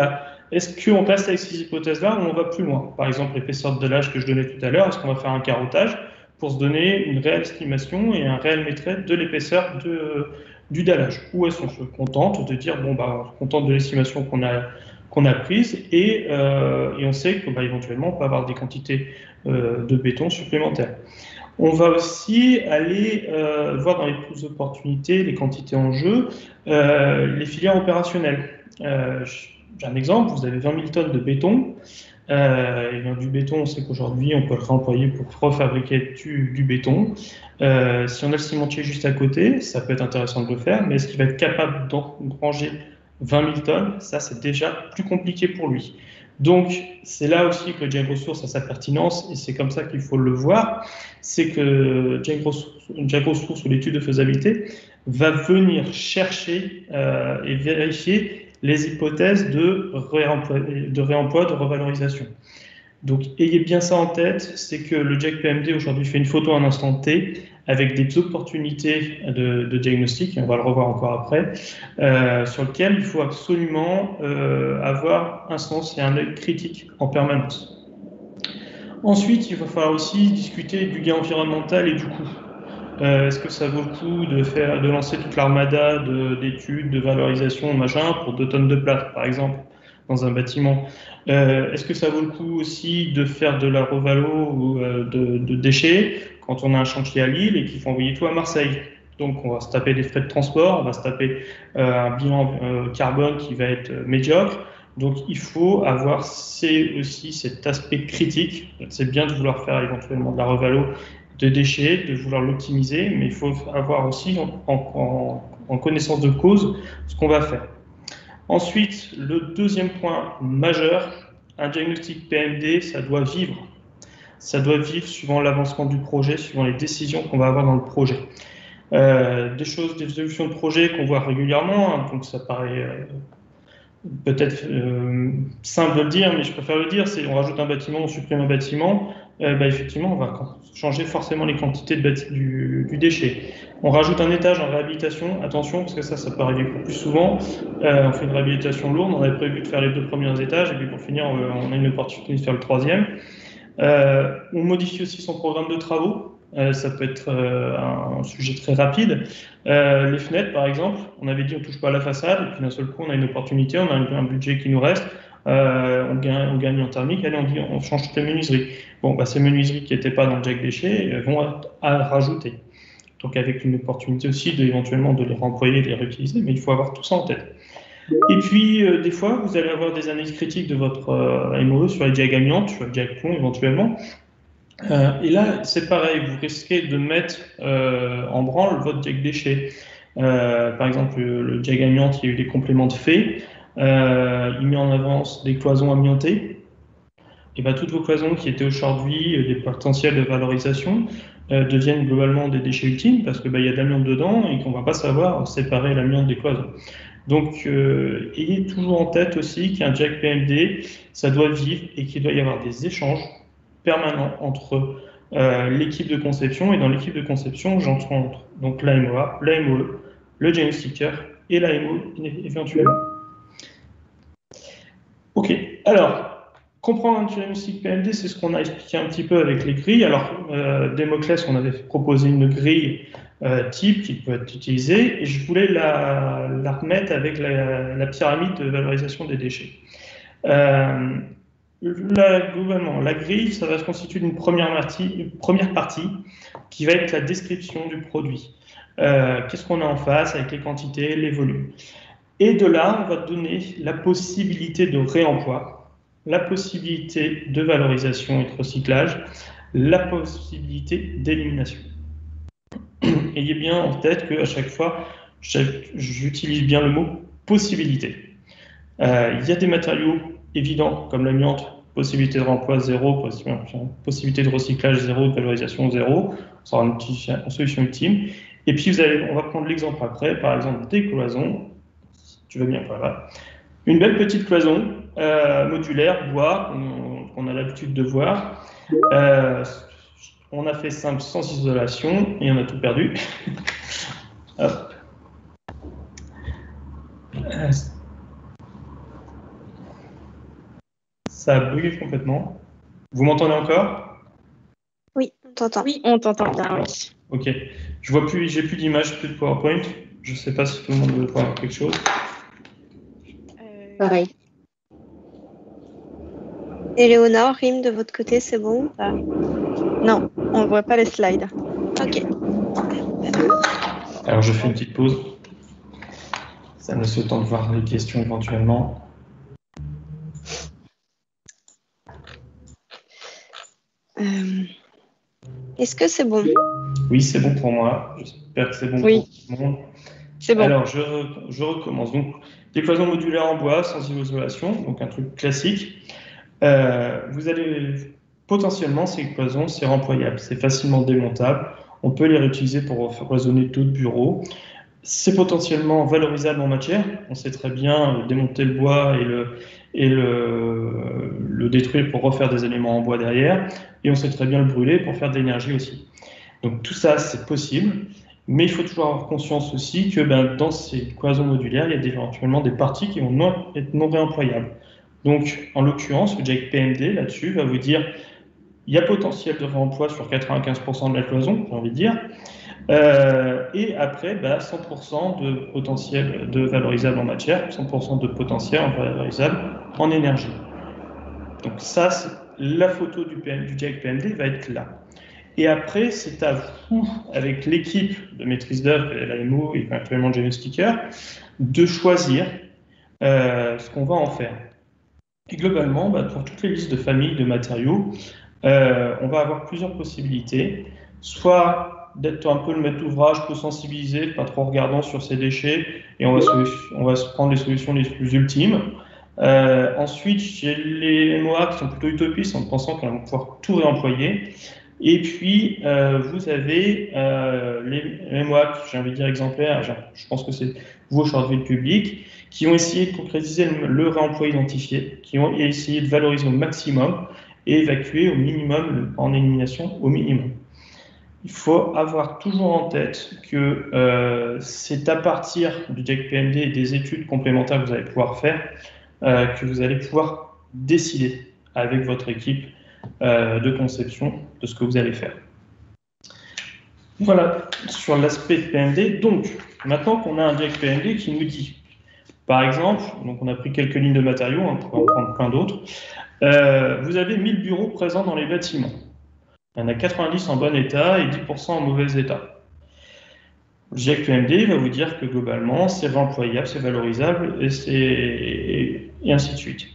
S9: est-ce qu'on reste avec ces hypothèses-là ou on va plus loin? Par exemple, l'épaisseur de dallage que je donnais tout à l'heure, est-ce qu'on va faire un carottage pour se donner une réelle estimation et un réel maîtrise de l'épaisseur du dallage? Ou est-ce qu'on se contente de dire, on se contente de l'estimation qu'on a prise et on sait qu'éventuellement, on peut avoir des quantités de béton supplémentaires. On va aussi aller voir dans les opportunités, les quantités en jeu, les filières opérationnelles. J'ai un exemple, vous avez 20 000 tonnes de béton. Du béton, on sait qu'aujourd'hui, on peut le réemployer pour refabriquer du béton. Si on a le cimentier juste à côté, ça peut être intéressant de le faire, mais est-ce qu'il va être capable d'engranger 20 000 tonnes? Ça, c'est déjà plus compliqué pour lui. Donc, c'est là aussi que Jack Resource a sa pertinence, et c'est comme ça qu'il faut le voir. C'est que Jack Resource, ou l'étude de faisabilité, va venir chercher et vérifier les hypothèses de réemploi, de revalorisation. Donc, ayez bien ça en tête, c'est que le Jack PMD aujourd'hui fait une photo à un instant T avec des opportunités de diagnostic, et on va le revoir encore après, sur lequel il faut absolument avoir un sens et un œil critique en permanence. Ensuite, il va falloir aussi discuter du gain environnemental et du coût. Est-ce que ça vaut le coup de lancer toute l'armada d'études, de valorisation, machin, pour 2 tonnes de plâtre, par exemple, dans un bâtiment? Est-ce que ça vaut le coup aussi de faire de la revalo ou de déchets quand on a un chantier à Lille et qu'il faut envoyer tout à Marseille? Donc, on va se taper des frais de transport, on va se taper un bilan carbone qui va être médiocre. Donc, il faut avoir aussi cet aspect critique. C'est bien de vouloir faire éventuellement de la revalo de déchets, de vouloir l'optimiser, mais il faut avoir aussi en connaissance de cause ce qu'on va faire. Ensuite, le deuxième point majeur, un diagnostic PMD, ça doit vivre. Ça doit vivre suivant l'avancement du projet, suivant les décisions qu'on va avoir dans le projet. Des évolutions de projet qu'on voit régulièrement, hein, donc ça paraît peut-être simple de le dire, mais je préfère le dire, c'est on rajoute un bâtiment, on supprime un bâtiment, effectivement, on va changer forcément les quantités du déchet. On rajoute un étage en réhabilitation, attention, parce que ça peut arriver plus souvent. On fait une réhabilitation lourde, on avait prévu de faire les 2 premiers étages, et puis pour finir, on a une opportunité de faire le 3e. On modifie aussi son programme de travaux. Ça peut être un sujet très rapide. Les fenêtres, par exemple, on avait dit on ne touche pas à la façade, et puis d'un seul coup, on a une opportunité, on a un budget qui nous reste, on gagne en thermique, allez, on dit on change toutes les menuiseries. Ces menuiseries qui n'étaient pas dans le Jack déchet vont être à rajouter. Donc avec une opportunité aussi éventuellement de les réemployer, de les réutiliser, mais il faut avoir tout ça en tête. Et puis, des fois, vous allez avoir des analyses critiques de votre MOE sur les diag amiantes, sur le diag plomb éventuellement. Et là, c'est pareil, vous risquez de mettre en branle votre diag déchet. Par exemple, le diag amiante, il y a eu des compléments de fait. Il met en avance des cloisons amiantées. Et toutes vos cloisons qui étaient aujourd'hui des potentiels de valorisation deviennent globalement des déchets ultimes parce qu'il y a de l'amiante dedans et qu'on ne va pas savoir séparer l'amiante des cloisons. Donc, ayez toujours en tête aussi qu'un Jack PMD, ça doit vivre et qu'il doit y avoir des échanges permanents entre l'équipe de conception, et dans l'équipe de conception, j'entends donc l'AMOA, l'AMOE, le diagnostiqueur et l'AMO éventuellement. Ok, alors, comprendre un diagnostic PMD, c'est ce qu'on a expliqué un petit peu avec les grilles. Alors, Démoclès, on avait proposé une grille type qui peut être utilisée, et je voulais la remettre avec la pyramide de valorisation des déchets. Globalement, la grille, ça va se constituer d'une première partie qui va être la description du produit. Qu'est-ce qu'on a en face avec les quantités, les volumes. Et de là, on va donner la possibilité de réemploi, la possibilité de valorisation et de recyclage, la possibilité d'élimination. Ayez bien en tête qu'à chaque fois, j'utilise bien le mot possibilité. Il y a des matériaux évidents comme l'amiante, possibilité de remploi 0, possibilité de recyclage 0, de valorisation 0, ça sera une solution ultime. Et puis, on va prendre l'exemple après, par exemple, des cloisons. Si tu veux bien, voilà. Une belle petite cloison modulaire, bois, qu'on a l'habitude de voir. On a fait simple, sans isolation, et on a tout perdu. Hop. Ça a bugué complètement. Vous m'entendez encore?
S6: Oui, on t'entend.
S8: Oui, on t'entend bien, oui.
S9: Ok. Je vois plus, j'ai plus d'image, plus de PowerPoint. Je ne sais pas si tout le monde veut voir quelque chose.
S3: Pareil.
S6: Éléonore, Rime, de votre côté, c'est bon ou pas?
S8: Non, on ne voit pas les slides.
S6: Ok.
S9: Alors, je fais une petite pause. Ça me laisse le temps de voir les questions éventuellement.
S6: Est-ce que c'est bon?
S9: Oui, c'est bon pour moi. J'espère que c'est bon
S8: Oui.
S9: pour tout le monde.
S8: C'est bon.
S9: Alors, je recommence. Donc, des cloisons modulaires en bois, sans isolation, donc un truc classique. Vous allez potentiellement, ces cloisons, c'est remployable, c'est facilement démontable. On peut les réutiliser pour cloisonner d'autres bureaux. C'est potentiellement valorisable en matière. On sait très bien démonter le bois et le détruire pour refaire des éléments en bois derrière. Et on sait très bien le brûler pour faire de l'énergie aussi. Donc tout ça, c'est possible. Mais il faut toujours avoir conscience aussi que dans ces cloisons modulaires, il y a éventuellement des parties qui vont être non réemployables. Donc, en l'occurrence, le JEC PMD, là-dessus, va vous dire il y a potentiel de réemploi sur 95% de la cloison, j'ai envie de dire. Et après, 100% de potentiel de valorisable en matière, 100% de potentiel en valorisable en énergie. Donc ça, la photo du JEC PMD va être là. Et après, c'est à vous, avec l'équipe de maîtrise d'œuvre, l'AMO et actuellement Genesticker, de choisir ce qu'on va en faire. Et globalement, pour toutes les listes de familles de matériaux, on va avoir plusieurs possibilités. Soit d'être un peu le maître d'ouvrage, peu sensibilisé, pas trop regardant sur ses déchets, et on va se prendre les solutions les plus ultimes. Ensuite, j'ai les MOA qui sont plutôt utopistes en pensant qu'on va pouvoir tout réemployer. Et puis, vous avez les MOA, j'ai envie de dire exemplaires, je pense que c'est vous aujourd'hui le public, qui ont essayé de concrétiser le réemploi identifié, qui ont essayé de valoriser au maximum et évacuer au minimum, en élimination au minimum. Il faut avoir toujours en tête que c'est à partir du JEC PMD et des études complémentaires que vous allez pouvoir faire que vous allez pouvoir décider avec votre équipe de conception de ce que vous allez faire. Voilà sur l'aspect PMD. Donc, maintenant qu'on a un JEC PMD qui nous dit, par exemple, donc on a pris quelques lignes de matériaux, on pourrait en prendre plein d'autres, vous avez 1000 bureaux présents dans les bâtiments. Il y en a 90 en bon état et 10% en mauvais état. Le JEC PMD va vous dire que globalement, c'est réemployable, c'est valorisable et ainsi de suite.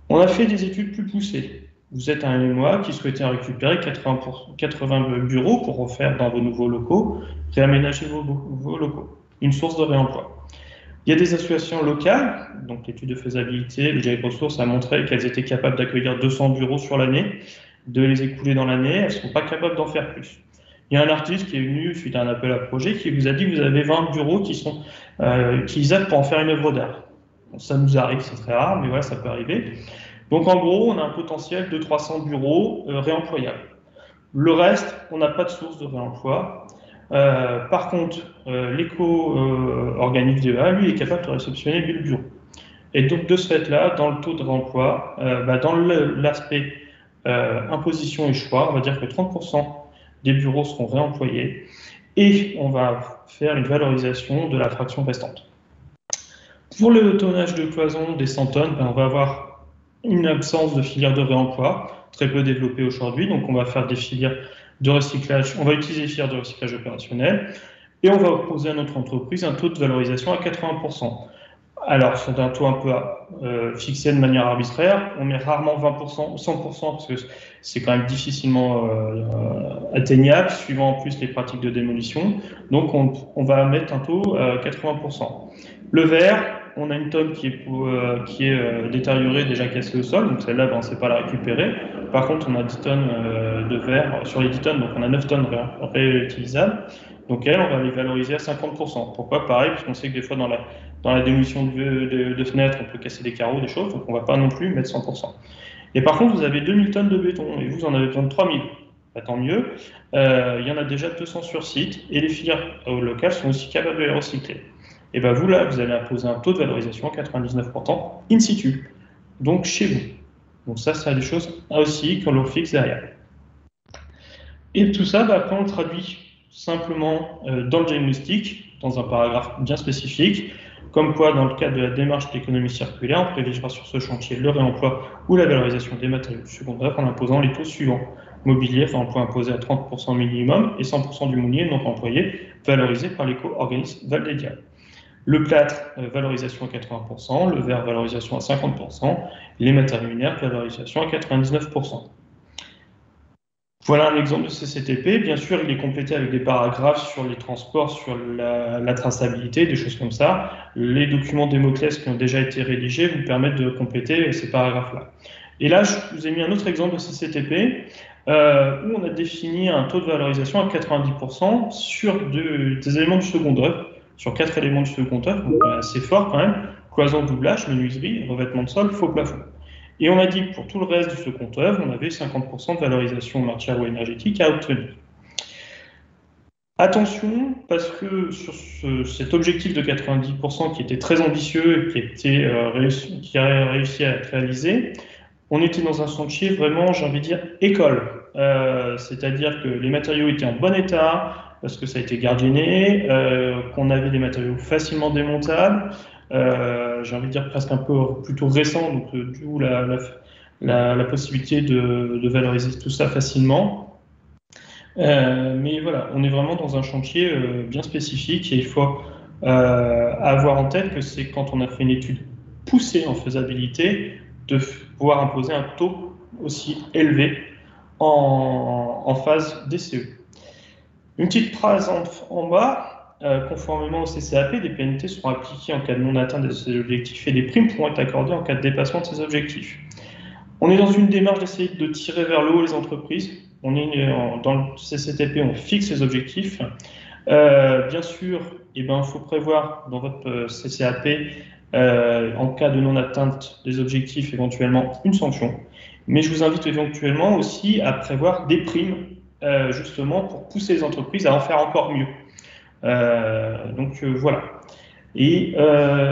S9: On a fait des études plus poussées. Vous êtes un MOA qui souhaitait récupérer 80 bureaux pour refaire dans vos nouveaux locaux, réaménager vos locaux. Une source de réemploi. Il y a des associations locales, donc l'étude de faisabilité, le JEC Ressources a montré qu'elles étaient capables d'accueillir 200 bureaux sur l'année, de les écouler dans l'année, elles ne sont pas capables d'en faire plus. Il y a un artiste qui est venu suite à un appel à projet qui vous a dit que vous avez 20 bureaux qui sont utilisables pour en faire une œuvre d'art. Bon, ça nous arrive, c'est très rare, mais voilà, ça peut arriver. Donc en gros, on a un potentiel de 300 bureaux réemployables. Le reste, on n'a pas de source de réemploi. Par contre, l'éco-organisme DEA, lui, est capable de réceptionner 1000 bureaux. Et donc, de ce fait-là, dans le taux de réemploi, dans l'aspect imposition et choix, on va dire que 30% des bureaux seront réemployés et on va faire une valorisation de la fraction restante. Pour le tonnage de cloison des 100 tonnes, on va avoir une absence de filière de réemploi, très peu développée aujourd'hui, donc on va faire des filières de recyclage, on va utiliser les filières de recyclage opérationnel et on va opposer à notre entreprise un taux de valorisation à 80%. Alors, c'est un taux un peu fixé de manière arbitraire. On met rarement 20% ou 100% parce que c'est quand même difficilement atteignable, suivant en plus les pratiques de démolition. Donc, on va mettre un taux à 80%. Le verre, on a une tonne qui est détériorée, déjà cassée au sol. Donc, celle-là, on ne sait pas la récupérer. Par contre, on a 10 tonnes de verre sur les 10 tonnes. Donc, on a 9 tonnes réutilisables. Donc elles, on va les valoriser à 50%. Pourquoi? Pareil, parce qu'on sait que des fois dans la démolition de fenêtres, on peut casser des carreaux, des choses, donc on ne va pas non plus mettre 100%. Et par contre, vous avez 2000 tonnes de béton et vous en avez besoin de 3000. Bah, tant mieux, il y en a déjà 200 sur site et les filières locales sont aussi capables de les recycler. Et bien vous, là, vous allez imposer un taux de valorisation à 99% in situ, donc chez vous. Donc ça, c'est des choses aussi qu'on leur fixe derrière. Et tout ça, bah, après, on le traduit simplement dans le diagnostic, dans un paragraphe bien spécifique, comme quoi, dans le cadre de la démarche d'économie circulaire, on privilégiera sur ce chantier le réemploi ou la valorisation des matériaux de seconde œuvre en imposant les taux suivants. Mobilier, réemploi imposé à 30% minimum et 100% du mobilier non employé valorisé par l'éco-organisme Valdédia. Le plâtre, valorisation à 80%, le verre, valorisation à 50%, les matériaux inertes, valorisation à 99%. Voilà un exemple de CCTP. Bien sûr, il est complété avec des paragraphes sur les transports, sur la traçabilité, des choses comme ça. Les documents Démoclès qui ont déjà été rédigés vous permettent de compléter ces paragraphes-là. Et là, je vous ai mis un autre exemple de CCTP où on a défini un taux de valorisation à 90% sur des éléments de seconde œuvre, sur 4 éléments de seconde œuvre, donc assez fort quand même, cloison, doublage, menuiserie, revêtement de sol, faux plafond. Et on a dit que pour tout le reste du second œuvre, on avait 50% de valorisation matière ou énergétique à obtenir. Attention, parce que sur cet objectif de 90% qui était très ambitieux et qui a réussi à être réalisé, on était dans un chantier vraiment, j'ai envie de dire, école. C'est-à-dire que les matériaux étaient en bon état, parce que ça a été gardienné, qu'on avait des matériaux facilement démontables, j'ai envie de dire presque un peu plutôt récent, donc d'où la possibilité de valoriser tout ça facilement. Mais voilà, on est vraiment dans un chantier bien spécifique et il faut avoir en tête que c'est quand on a fait une étude poussée en faisabilité de pouvoir imposer un taux aussi élevé en phase DCE. Une petite phrase en bas, conformément au CCAP, des pénalités seront appliquées en cas de non-atteinte de ces objectifs et des primes pourront être accordées en cas de dépassement de ces objectifs. On est dans une démarche d'essayer de tirer vers le haut les entreprises. On est dans le CCTP, on fixe les objectifs. Bien sûr, il faut prévoir dans votre CCAP, en cas de non-atteinte des objectifs, éventuellement une sanction. Mais je vous invite éventuellement aussi à prévoir des primes, justement, pour pousser les entreprises à en faire encore mieux. Voilà. Et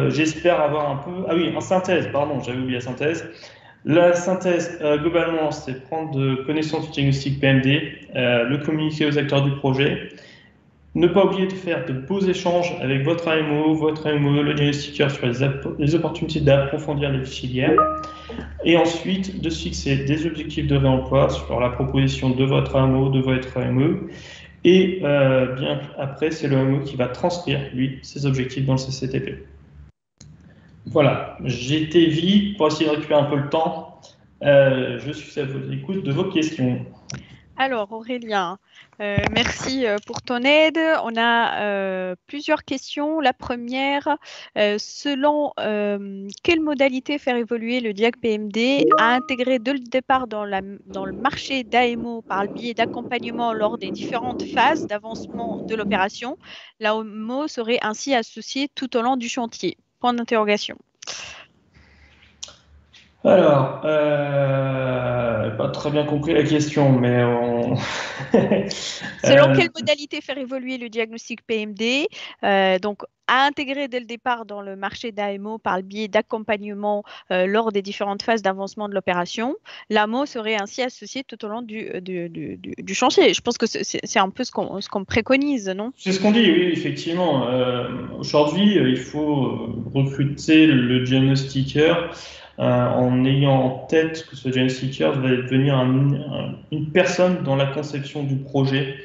S9: j'espère avoir un peu... Ah oui, en synthèse, pardon, j'avais oublié la synthèse. La synthèse, globalement, c'est prendre connaissance du diagnostic PMD, le communiquer aux acteurs du projet, ne pas oublier de faire de beaux échanges avec votre AMO, le diagnostiqueur sur les opportunités d'approfondir les filières, et ensuite de se fixer des objectifs de réemploi sur la proposition de votre AMO, de votre AME, et bien après, c'est le AMO qui va transcrire, lui, ses objectifs dans le CCTP. Voilà, j'ai été vite pour essayer de récupérer un peu le temps. Je suis à votre écoute de vos questions.
S1: Alors Aurélien, merci pour ton aide. On a plusieurs questions. La première, selon quelle modalité faire évoluer le DIAC PMD à intégrer dès le départ dans le marché d'AMO par le biais d'accompagnement lors des différentes phases d'avancement de l'opération? L'AMO serait ainsi associée tout au long du chantier. Point d'interrogation.
S9: Alors, pas très bien compris la question, mais
S1: selon quelle modalité faire évoluer le diagnostic PMD, donc à intégrer dès le départ dans le marché d'AMO par le biais d'accompagnement lors des différentes phases d'avancement de l'opération, l'AMO serait ainsi associé tout au long du chantier. Je pense que c'est un peu ce qu'on préconise, non? C'est
S9: ce qu'on dit, oui, effectivement. Aujourd'hui, il faut recruter le diagnostiqueur en ayant en tête que ce diagnostiqueur va devenir une personne dans la conception du projet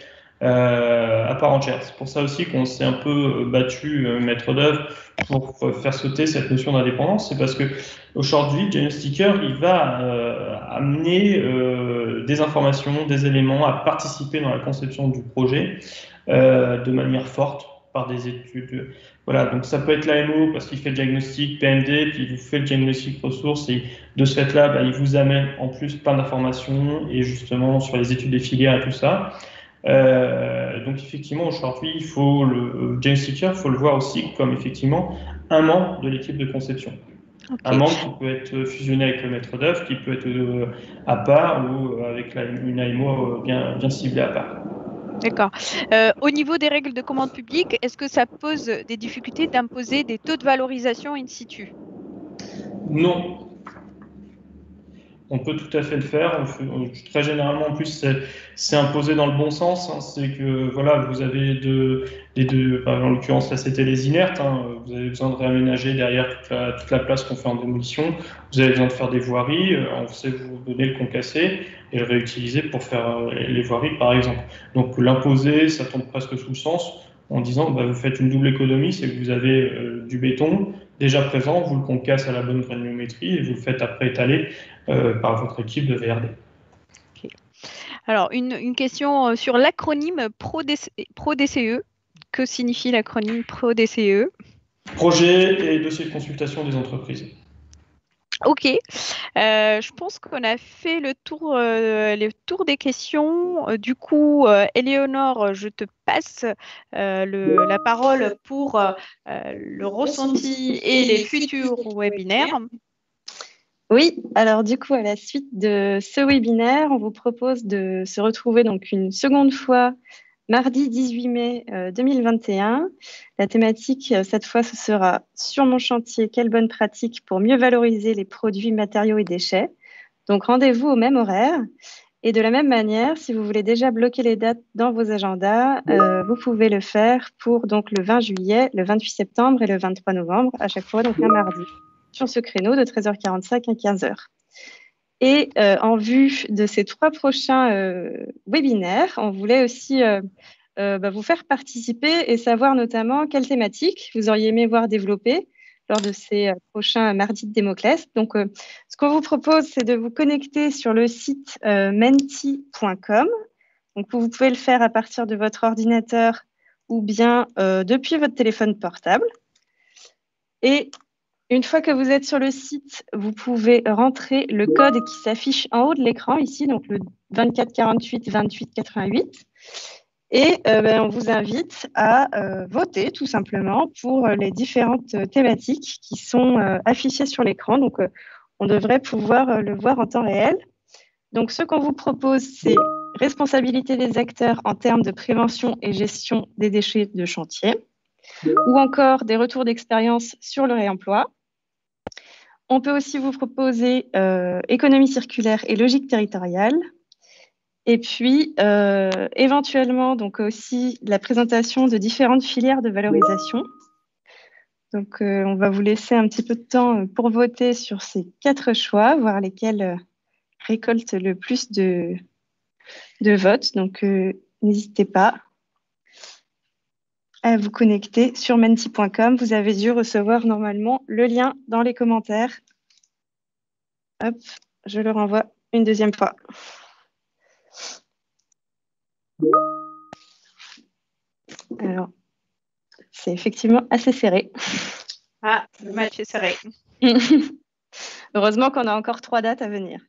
S9: à part entière. C'est pour ça aussi qu'on s'est un peu battu, maître d'œuvre, pour faire sauter cette notion d'indépendance. C'est parce que aujourd'hui, le diagnostiqueur, il va amener des informations, des éléments à participer dans la conception du projet de manière forte par des études. Voilà, donc ça peut être l'AMO parce qu'il fait le diagnostic PMD, puis il vous fait le diagnostic ressources, et de ce fait-là, il vous amène en plus plein d'informations, et justement sur les études des filières et tout ça. Donc effectivement, aujourd'hui, il faut le diagnostiqueur, il faut le voir aussi comme effectivement un membre de l'équipe de conception.
S1: Ok.
S9: Un membre qui peut être fusionné avec le maître d'œuvre, qui peut être à part ou avec une AMO bien ciblée à part.
S1: D'accord. Au niveau des règles de commande publique, est-ce que ça pose des difficultés d'imposer des taux de valorisation in situ?
S9: Non. On peut tout à fait le faire. Très généralement, en plus, c'est imposé dans le bon sens. Hein. C'est que voilà, vous avez en l'occurrence, là, c'était les inertes. Hein. Vous avez besoin de réaménager derrière toute la place qu'on fait en démolition. Vous avez besoin de faire des voiries. On sait vous donner le concassé et le réutiliser pour faire les voiries, par exemple. Donc l'imposer, ça tombe presque sous le sens en disant vous faites une double économie, c'est que vous avez du béton déjà présent, vous le concassez à la bonne granulométrie et vous le faites après étaler par votre équipe de VRD.
S1: Okay. Alors, une question sur l'acronyme PRODCE. Que signifie l'acronyme PRODCE?
S9: Projet et dossier de consultation des entreprises.
S1: Ok, je pense qu'on a fait le tour des questions. Du coup, Éléonore, je te passe la parole pour le ressenti et les futurs webinaires.
S8: Oui, alors du coup, à la suite de ce webinaire, on vous propose de se retrouver donc une seconde fois mardi 18 mai 2021. La thématique, cette fois, ce sera sur mon chantier, quelles bonnes pratiques pour mieux valoriser les produits, matériaux et déchets. Donc, rendez-vous au même horaire. Et de la même manière, si vous voulez déjà bloquer les dates dans vos agendas, vous pouvez le faire pour donc le 20 juillet, le 28 septembre et le 23 novembre, à chaque fois donc un mardi, sur ce créneau de 13h45 à 15h. Et en vue de ces 3 prochains webinaires, on voulait aussi vous faire participer et savoir notamment quelles thématiques vous auriez aimé voir développer lors de ces prochains mardis de Démoclès. Donc, ce qu'on vous propose, c'est de vous connecter sur le site menti.com. Donc, vous pouvez le faire à partir de votre ordinateur ou bien depuis votre téléphone portable. Et une fois que vous êtes sur le site, vous pouvez rentrer le code qui s'affiche en haut de l'écran ici, donc le 24 48 28 88. Et on vous invite à voter tout simplement pour les différentes thématiques qui sont affichées sur l'écran. Donc, on devrait pouvoir le voir en temps réel. Donc, ce qu'on vous propose, c'est responsabilité des acteurs en termes de prévention et gestion des déchets de chantier, ou encore des retours d'expérience sur le réemploi. On peut aussi vous proposer économie circulaire et logique territoriale. Et puis, éventuellement, donc aussi la présentation de différentes filières de valorisation. Donc, on va vous laisser un petit peu de temps pour voter sur ces 4 choix, voir lesquels récoltent le plus de votes. Donc, n'hésitez pas à vous connecter sur menti.com. Vous avez dû recevoir normalement le lien dans les commentaires. Hop, je le renvoie une deuxième fois. Alors, c'est effectivement assez serré.
S1: Ah, le match est serré.
S8: Heureusement qu'on a encore 3 dates à venir.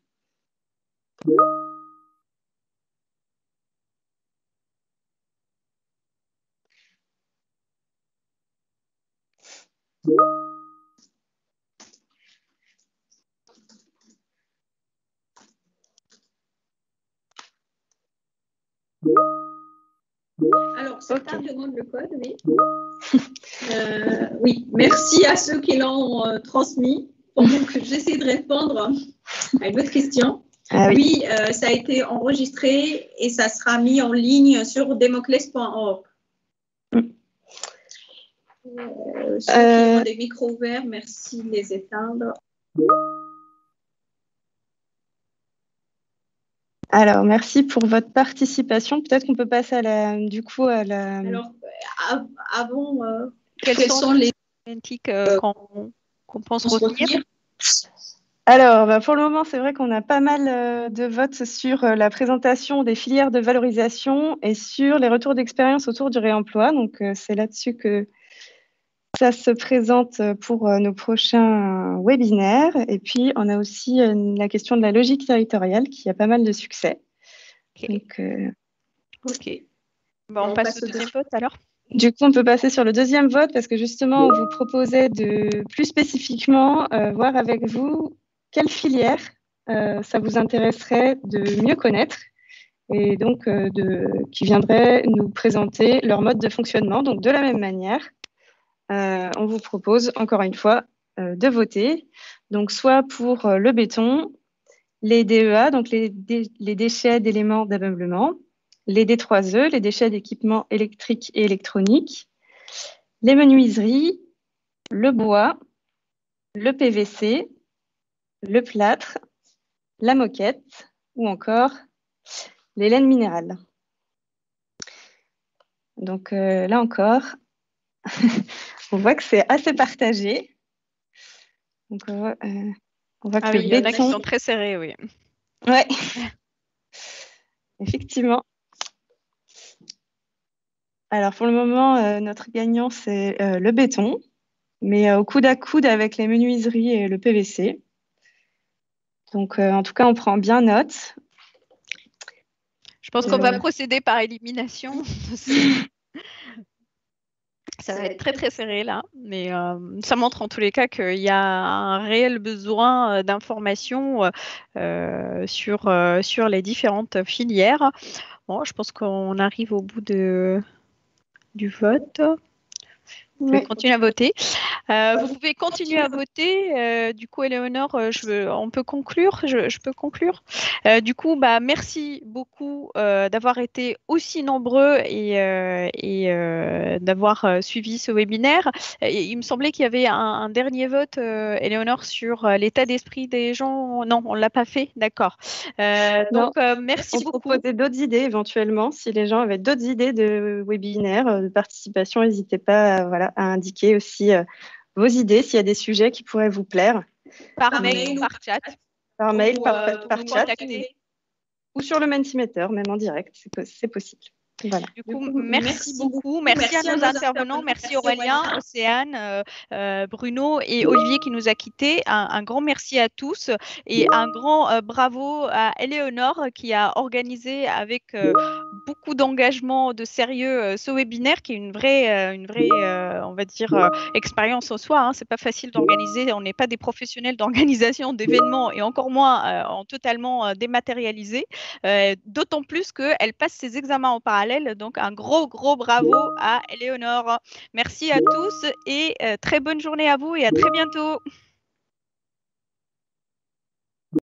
S3: Alors, certains demandent le code, oui. Oui, merci à ceux qui l'ont transmis. Donc, j'essaie de répondre à une autre question.
S8: Ah oui,
S3: ça a été enregistré et ça sera mis en ligne sur democles.org. Ceux qui ont des micros ouverts, merci de les éteindre.
S8: Alors, merci pour votre participation. Peut-être qu'on peut passer à la.
S3: Alors, avant,
S1: Quels sont les thématiques qu'on pense retenir?
S8: Alors, pour le moment, c'est vrai qu'on a pas mal de votes sur la présentation des filières de valorisation et sur les retours d'expérience autour du réemploi. Donc, c'est là-dessus que ça se présente pour nos prochains webinaires. Et puis, on a aussi la question de la logique territoriale qui a pas mal de succès.
S1: Okay.
S8: Donc,
S1: Ok. Bon, on passe au deuxième vote alors.
S8: Du coup, on peut passer sur le deuxième vote parce que justement, on vous proposait de plus spécifiquement voir avec vous quelle filière ça vous intéresserait de mieux connaître et donc qui viendrait nous présenter leur mode de fonctionnement. Donc, de la même manière, on vous propose encore une fois de voter. Donc, soit pour le béton, les DEA, donc les déchets d'éléments d'ameublement, les D3E, les déchets d'équipements électriques et électroniques, les menuiseries, le bois, le PVC, le plâtre, la moquette ou encore les laines minérales. Donc là encore, on voit que c'est assez partagé. Donc on voit que
S1: oui, il y en a qui sont très serrés, oui.
S8: Ouais, effectivement. Alors pour le moment, notre gagnant, c'est le béton, mais au coude à coude avec les menuiseries et le PVC. Donc en tout cas, on prend bien note.
S1: Je pense qu'on va procéder par élimination. Ça va être très très serré là, mais ça montre en tous les cas qu'il y a un réel besoin d'informations sur les différentes filières. Bon, je pense qu'on arrive au bout du vote. Vous pouvez continuer à voter. Vous pouvez continuer à voter. Du coup, Éléonore, on peut conclure. Je peux conclure. Du coup, merci beaucoup d'avoir été aussi nombreux et d'avoir suivi ce webinaire. Il me semblait qu'il y avait un dernier vote, Éléonore, sur l'état d'esprit des gens. Non, on ne l'a pas fait. D'accord. Donc, merci beaucoup.
S8: On proposait d'autres idées éventuellement. Si les gens avaient d'autres idées de webinaire, de participation, n'hésitez pas à indiquer aussi vos idées, s'il y a des sujets qui pourraient vous plaire.
S1: Par mail ou par chat.
S8: Par mail, par chat. Ou sur le Mentimeter, même en direct, c'est possible. Voilà.
S1: Du coup, merci beaucoup. Merci à nos intervenants. Merci Aurélien, Océane, Bruno et Olivier qui nous a quittés. Un grand merci à tous et un grand bravo à Éléonore qui a organisé avec beaucoup d'engagement, de sérieux ce webinaire qui est une vraie on va dire, expérience en soi. Hein. C'est pas facile d'organiser. On n'est pas des professionnels d'organisation d'événements et encore moins en totalement dématérialisé. D'autant plus qu'elle passe ses examens en parallèle. Donc, un gros bravo à Éléonore. Merci à tous et très bonne journée à vous et à très bientôt.